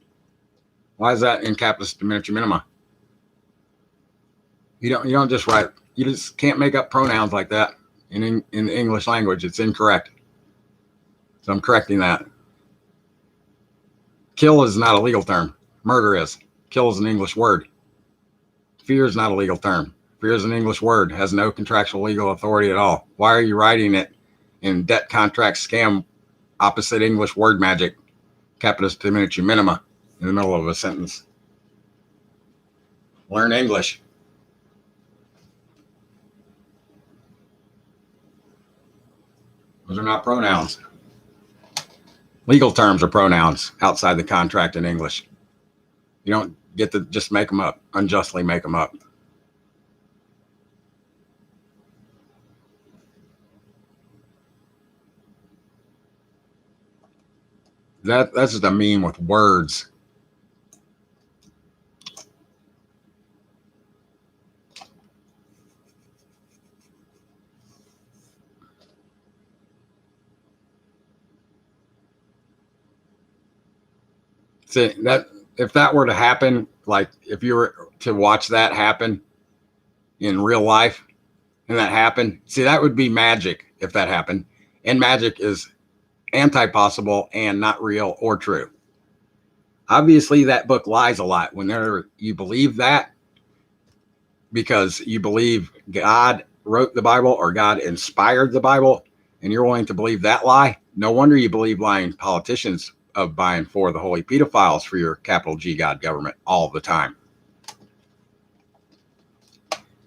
Why is that in capitis diminuta minima? You don't just write. You just can't make up pronouns like that in the English language. It's incorrect. So I'm correcting that. Kill is not a legal term. Murder is. Kill is an English word. Fear is not a legal term. Fear is an English word, has no contractual legal authority at all. Why are you writing it in debt contract scam opposite English word magic, capitis diminutum minima, in the middle of a sentence? Learn English. Those are not pronouns. Legal terms are pronouns outside the contract in English. You don't get to just make them up, unjustly make them up. That's just a meme with words. See, that if that were to happen, like if you were to watch that happen in real life and that happened, see, that would be magic if that happened. And magic is anti-possible and not real or true. Obviously, that book lies a lot whenever you believe that, because you believe God wrote the Bible or God inspired the Bible, and you're willing to believe that lie. No wonder you believe lying politicians of by and for the holy pedophiles for your capital G God government all the time.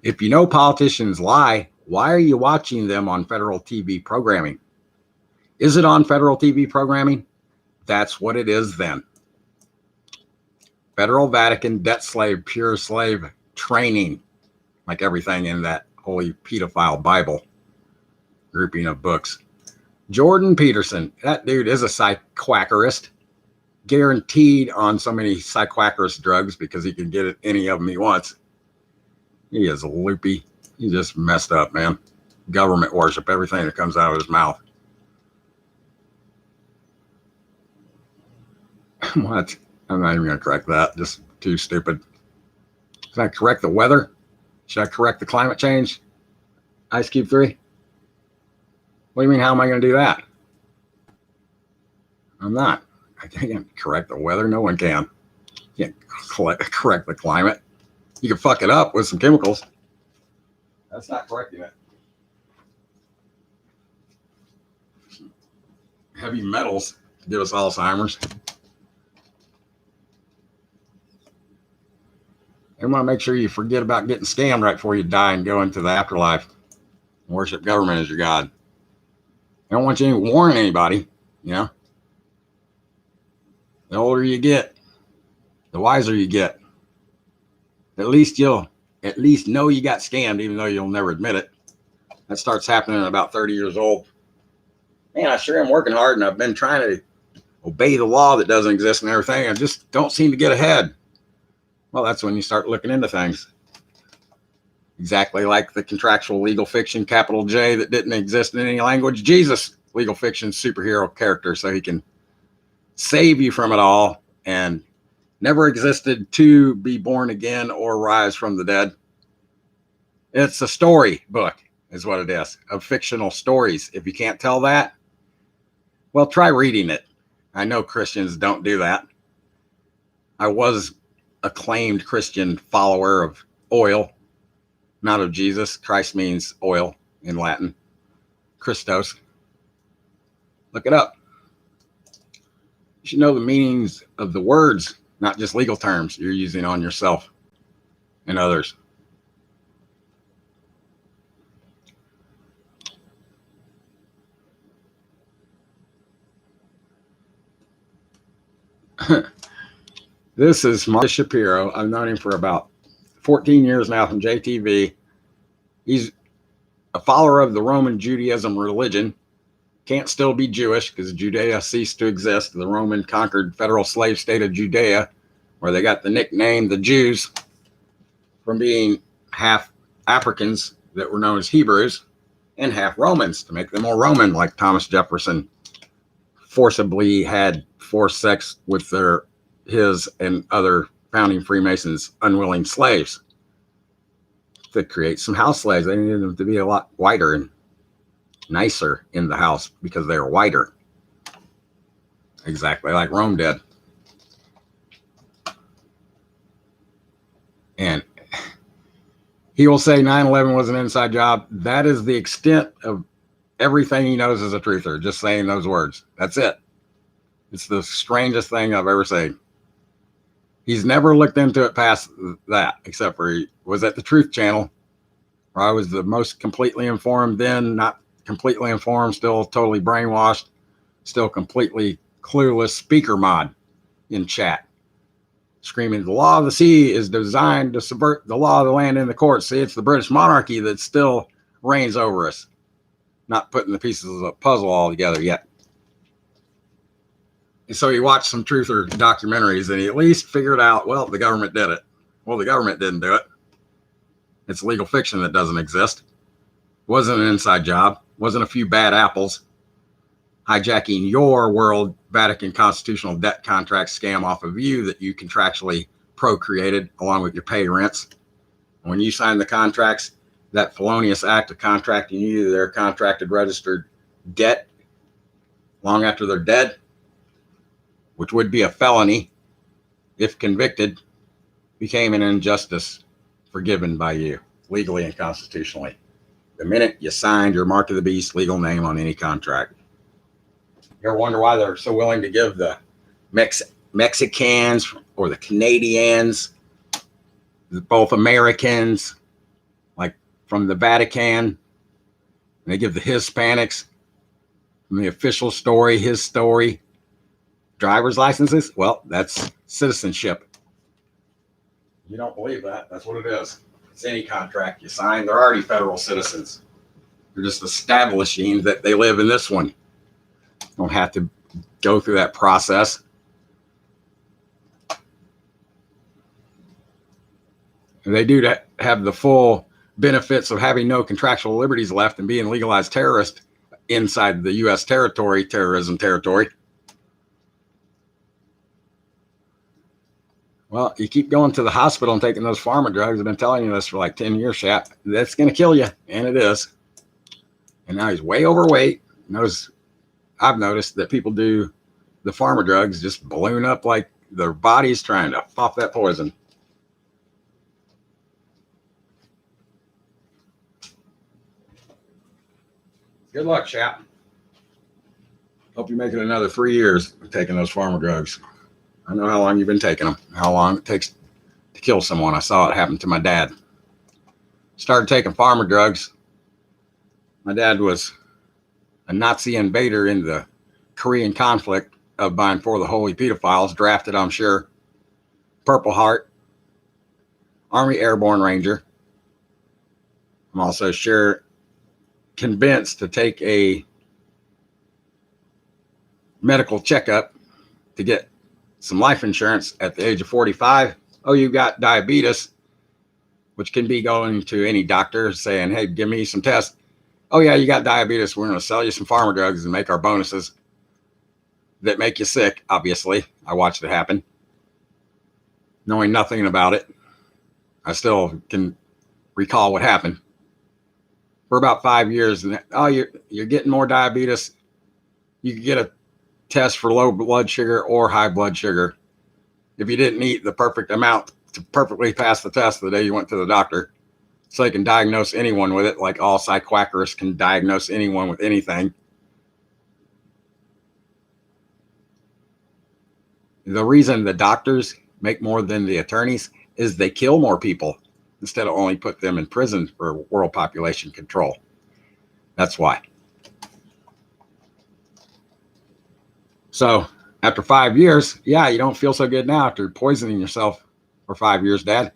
If you know politicians lie, why are you watching them on federal TV programming? Is it on federal TV programming? That's what it is then. Federal Vatican debt slave, pure slave training, like everything in that holy pedophile Bible grouping of books. Jordan Peterson, that dude is a psychwackerist, guaranteed on so many psychwackerist drugs because he can get any of them he wants. He is loopy. He just messed up, man. Government worship, everything that comes out of his mouth. What? I'm not even going to correct that. Just too stupid. Can I correct the weather? Should I correct the climate change? Ice Cube 3? What do you mean, how am I going to do that? I'm not. I can't correct the weather. No one can. You can't correct the climate. You can fuck it up with some chemicals. That's not correcting it. Heavy metals give us Alzheimer's. You want to make sure you forget about getting scammed right before you die and go into the afterlife. Worship government as your God. I don't want you to warn anybody, you know. The older you get, the wiser you get. At least you'll know you got scammed, even though you'll never admit it. That starts happening at about 30 years old. Man, I sure am working hard, and I've been trying to obey the law that doesn't exist and everything. I just don't seem to get ahead. Well, that's when you start looking into things. Exactly like the contractual legal fiction, capital J, that didn't exist in any language. Jesus, legal fiction superhero character, so he can save you from it all and never existed to be born again or rise from the dead. It's a story book, is what it is, of fictional stories. If you can't tell that, well, try reading it. I know Christians don't do that. I was a claimed Christian follower of oil, not of Jesus. Christ means oil in Latin. Christos. Look it up. You should know the meanings of the words, not just legal terms you're using on yourself and others. This is Mark Shapiro. I've known him for about 14 years now from JTV. He's a follower of the Roman Judaism religion. Can't still be Jewish because Judea ceased to exist. The Roman conquered federal slave state of Judea, where they got the nickname the Jews from being half Africans that were known as Hebrews and half Romans to make them more Roman, like Thomas Jefferson forcibly had forced sex with his and other founding Freemasons' unwilling slaves to create some house slaves. They needed them to be a lot whiter and nicer in the house because they were whiter. Exactly like Rome did. And He will say 9/11 was an inside job. That is the extent of everything he knows as a truther, just saying those words. That's it. It's the strangest thing I've ever seen. He's never looked into it past that, except for he was at the Truth Channel, where I was the most completely informed then, not completely informed, still totally brainwashed, still completely clueless speaker mod in chat, screaming, the law of the sea is designed to subvert the law of the land in the courts. See, it's the British monarchy that still reigns over us. Not putting the pieces of the puzzle all together yet. And so he watched some truther documentaries and he at least figured out, well, the government did it. Well, the government didn't do it. It's legal fiction that doesn't exist. Wasn't an inside job. Wasn't a few bad apples hijacking your World Vatican constitutional debt contract scam off of you that you contractually procreated along with your pay rents. When you signed the contracts, that felonious act of contracting you to their contracted registered debt long after they're dead, which would be a felony if convicted, became an injustice forgiven by you legally and constitutionally the minute you signed your mark of the beast legal name on any contract. You ever wonder why they're so willing to give the Mexicans or the Canadians, both Americans, like from the Vatican, and they give the Hispanics from the official story, his story, driver's licenses? Well, that's citizenship. You don't believe that? That's what it is. It's any contract you sign. They're already federal citizens. They're just establishing that they live in this one. Don't have to go through that process. And they do have the full benefits of having no contractual liberties left and being legalized terrorist inside the U.S. territory, terrorism territory. Well, you keep going to the hospital and taking those pharma drugs. I've been telling you this for like 10 years, Shat. That's going to kill you. And it is. And now he's way overweight. I've noticed that people do the pharma drugs just balloon up like their body's trying to pop that poison. Good luck, chap. Hope you make it another 3 years of taking those pharma drugs. I know how long you've been taking them, how long it takes to kill someone. I saw it happen to my dad. Started taking pharma drugs. My dad was a Nazi invader in the Korean conflict of buying for the holy pedophiles, drafted, I'm sure. Purple Heart, Army Airborne Ranger. I'm also sure convinced to take a medical checkup to get some life insurance at the age of 45. Oh, you've got diabetes, which can be going to any doctor saying, hey, give me some tests. Oh, yeah, you got diabetes. We're going to sell you some pharma drugs and make our bonuses that make you sick, obviously. I watched it happen. Knowing nothing about it, I still can recall what happened. For about 5 years, and oh, you're getting more diabetes. You could get a test for low blood sugar or high blood sugar if you didn't eat the perfect amount to perfectly pass the test the day you went to the doctor. So they can diagnose anyone with it, like all psychiatrists can diagnose anyone with anything. The reason the doctors make more than the attorneys is they kill more people instead of only put them in prison for world population control. That's why. So after 5 years, yeah, you don't feel so good now after poisoning yourself for 5 years, Dad.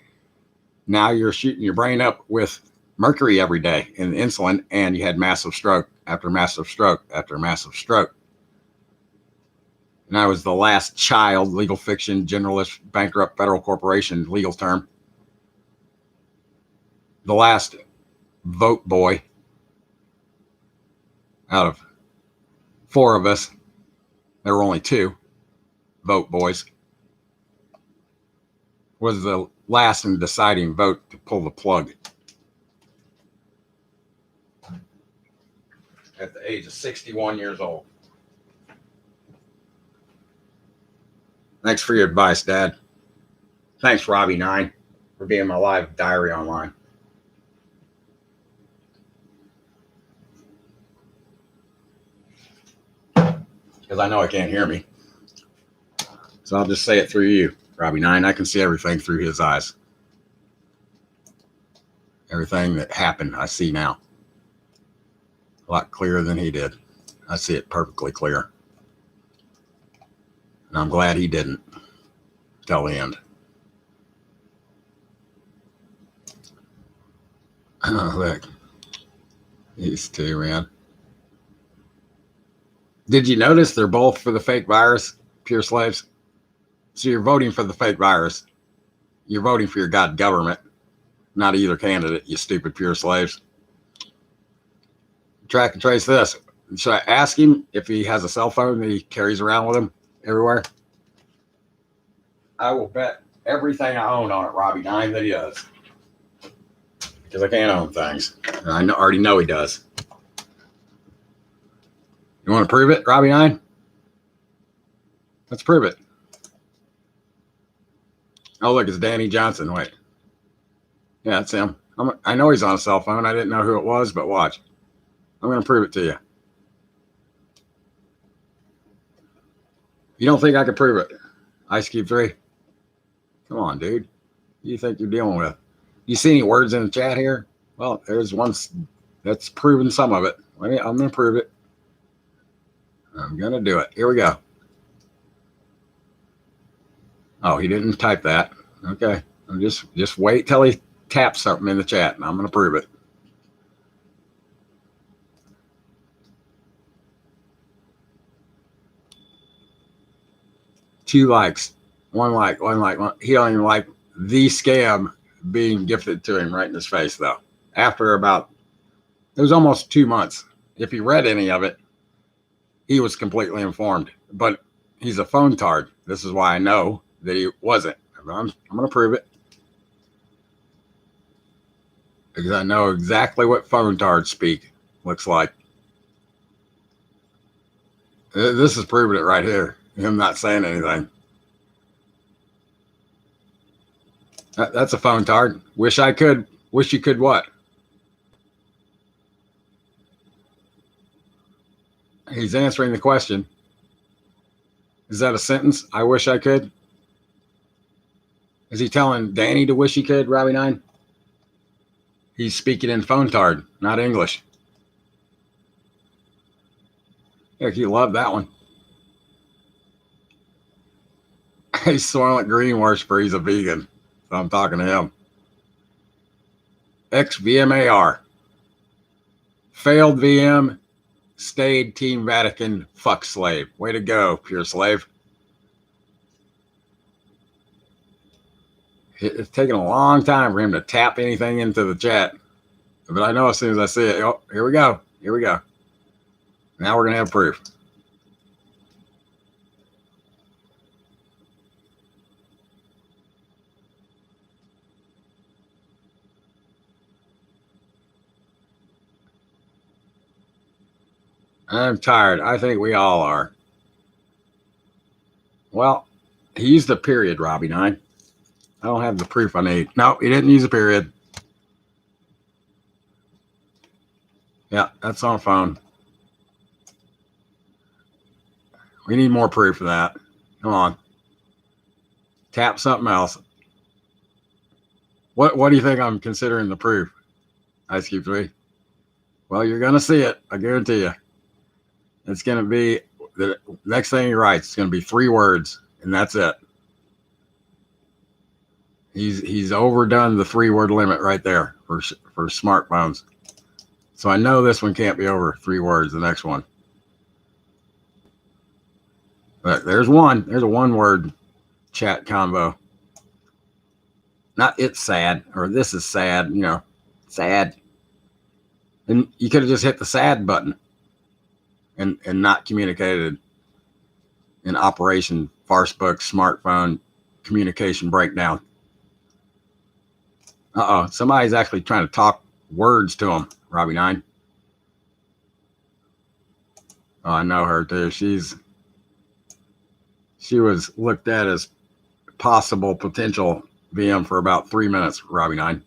Now you're shooting your brain up with mercury every day and insulin, and you had massive stroke after massive stroke after massive stroke. And I was the last child, legal fiction, generalist, bankrupt federal corporation, legal term. The last vote boy out of 4 of us. There were only 2 vote boys. Was the last and deciding vote to pull the plug at the age of 61 years old. Thanks for your advice, Dad. Thanks, Robbie9, for being my live diary online. because I know I can't hear me. So I'll just say it through you, Robbie9. I can see everything through his eyes. Everything that happened, I see now. A lot clearer than he did. I see it perfectly clear. And I'm glad he didn't till the end. Oh, look. These two, man. Did you notice they're both for the fake virus, pure slaves? So you're voting for the fake virus. You're voting for your god government, not either candidate, you stupid pure slaves. Track and trace this. Should I ask him if he has a cell phone that he carries around with him everywhere? I will bet everything I own on it, Robbie9, that he does. Because I can't own things. And I already know he does. You want to prove it, Robbie9? Let's prove it. Oh, look, it's Danny Johnson. Wait. Yeah, that's him. I know he's on a cell phone. I didn't know who it was, but watch. I'm going to prove it to you. You don't think I could prove it? Ice Cube 3? Come on, dude. What do you think you're dealing with? You see any words in the chat here? Well, there's one that's proven some of it. I'm going to prove it. I'm going to do it. Here we go. Oh, he didn't type that. Okay. I'm just wait till he taps something in the chat, and I'm going to prove it. Two likes. One like. He don't even like the scam being gifted to him right in his face, though. After about, it was almost 2 months. If he read any of it, he was completely informed. But he's a phone tard. This is why I know that he wasn't. I'm going to prove it. Because I know exactly what phone tards speak looks like. This is proving it right here. Him not saying anything. That's a phone tard. Wish I could. Wish you could what? He's answering the question. Is that a sentence? I wish I could. Is he telling Danny to wish he could, Robbie9? He's speaking in phone tard, not English. Heck, you love that one. He's Soylent Green worshiper. He's a vegan. So I'm talking to him. Ex-VMAR. Failed VM. Stayed Team Vatican. Fuck slave. Way to go, pure slave. It's taken a long time for him to tap anything into the chat. But I know as soon as I see it, oh, here we go. Here we go. Now we're going to have proof. I'm tired. I think we all are. Well, he used a period, Robbie9. I don't have the proof I need. No, he didn't use a period. Yeah, that's on a phone. We need more proof of that. Come on. Tap something else. What do you think I'm considering the proof? Ice Cube 3. Well, you're going to see it. I guarantee you. It's going to be the next thing he writes. It's going to be 3 words, and that's it. He's overdone the 3-word limit right there for smartphones. So I know this one can't be over 3 words. The next one. Look, there's one. There's a 1-word chat combo. Not it's sad or this is sad. You know, sad. And you could have just hit the sad button and not communicated in Operation Farcebook smartphone communication breakdown. Uh-oh, somebody's actually trying to talk words to him, Robbie9. Oh, I know her too. She was looked at as possible potential VM for about 3 minutes, Robbie9.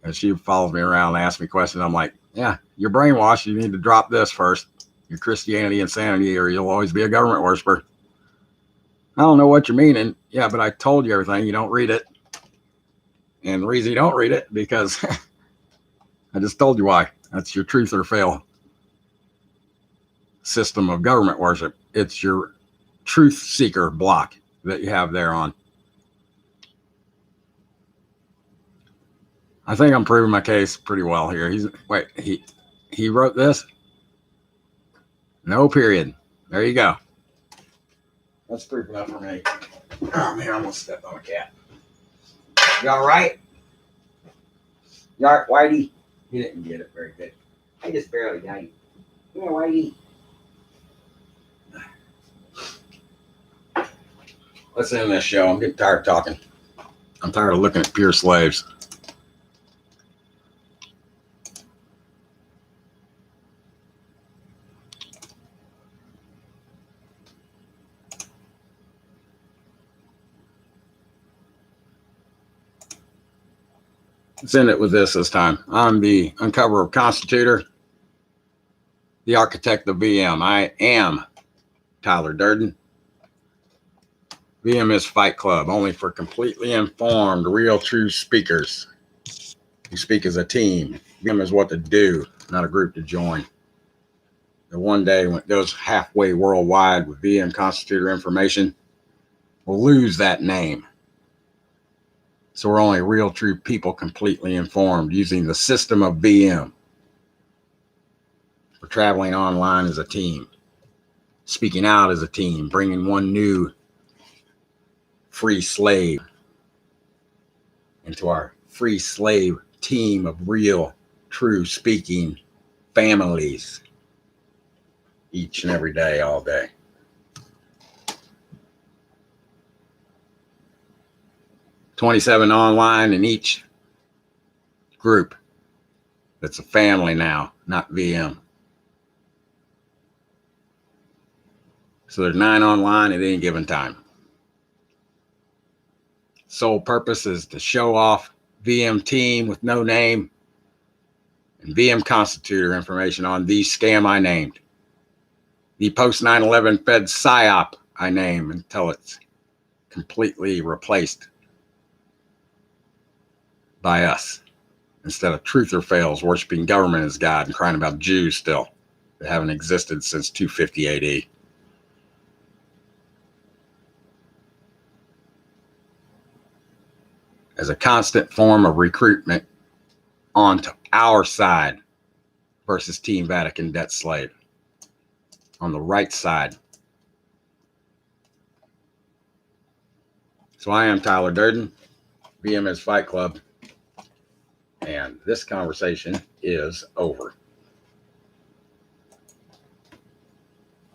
And she follows me around and asks me questions. I'm like, yeah, you're brainwashed. You need to drop this first. your Christianity insanity, or you'll always be a government worshiper. I don't know what you're meaning. Yeah, but I told you everything. You don't read it. And the reason you don't read it, because I just told you why. That's your truth or fail system of government worship. It's your truth seeker block that you have there on. I think I'm proving my case pretty well here. He wrote this? No period. There you go. That's proof enough for me. Oh man, I almost stepped on a cat. You all right? You all right, Whitey? He didn't get it very good. I just barely got him. Come here, Whitey. Let's end this show. I'm getting tired of talking. I'm tired of looking at pure slaves. Let's end it with this time. I'm the uncoverer of Constitutor, the architect of VM. I am Tyler Durden. VM is Fight Club, only for completely informed, real, true speakers who speak as a team. VM is what to do, not a group to join. And one day when it goes halfway worldwide with VM Constitutor information, we'll lose that name. So we're only real, true people completely informed using the system of VM. We're traveling online as a team, speaking out as a team, bringing one new free slave into our free slave team of real, true speaking families each and every day, all day. $27 online in each group. That's a family now, not VM. So there's 9 online at any given time. Sole purpose is to show off VM team with no name and VM Constitutor information on the scam I named. The post 9/11 Fed PSYOP I name until it's completely replaced by us, instead of truth or fails, worshiping government as God and crying about Jews still that haven't existed since 250 AD. As a constant form of recruitment onto our side versus Team Vatican debt slave. On the right side. So I am Tyler Durden, VMS Fight Club, and this conversation is over.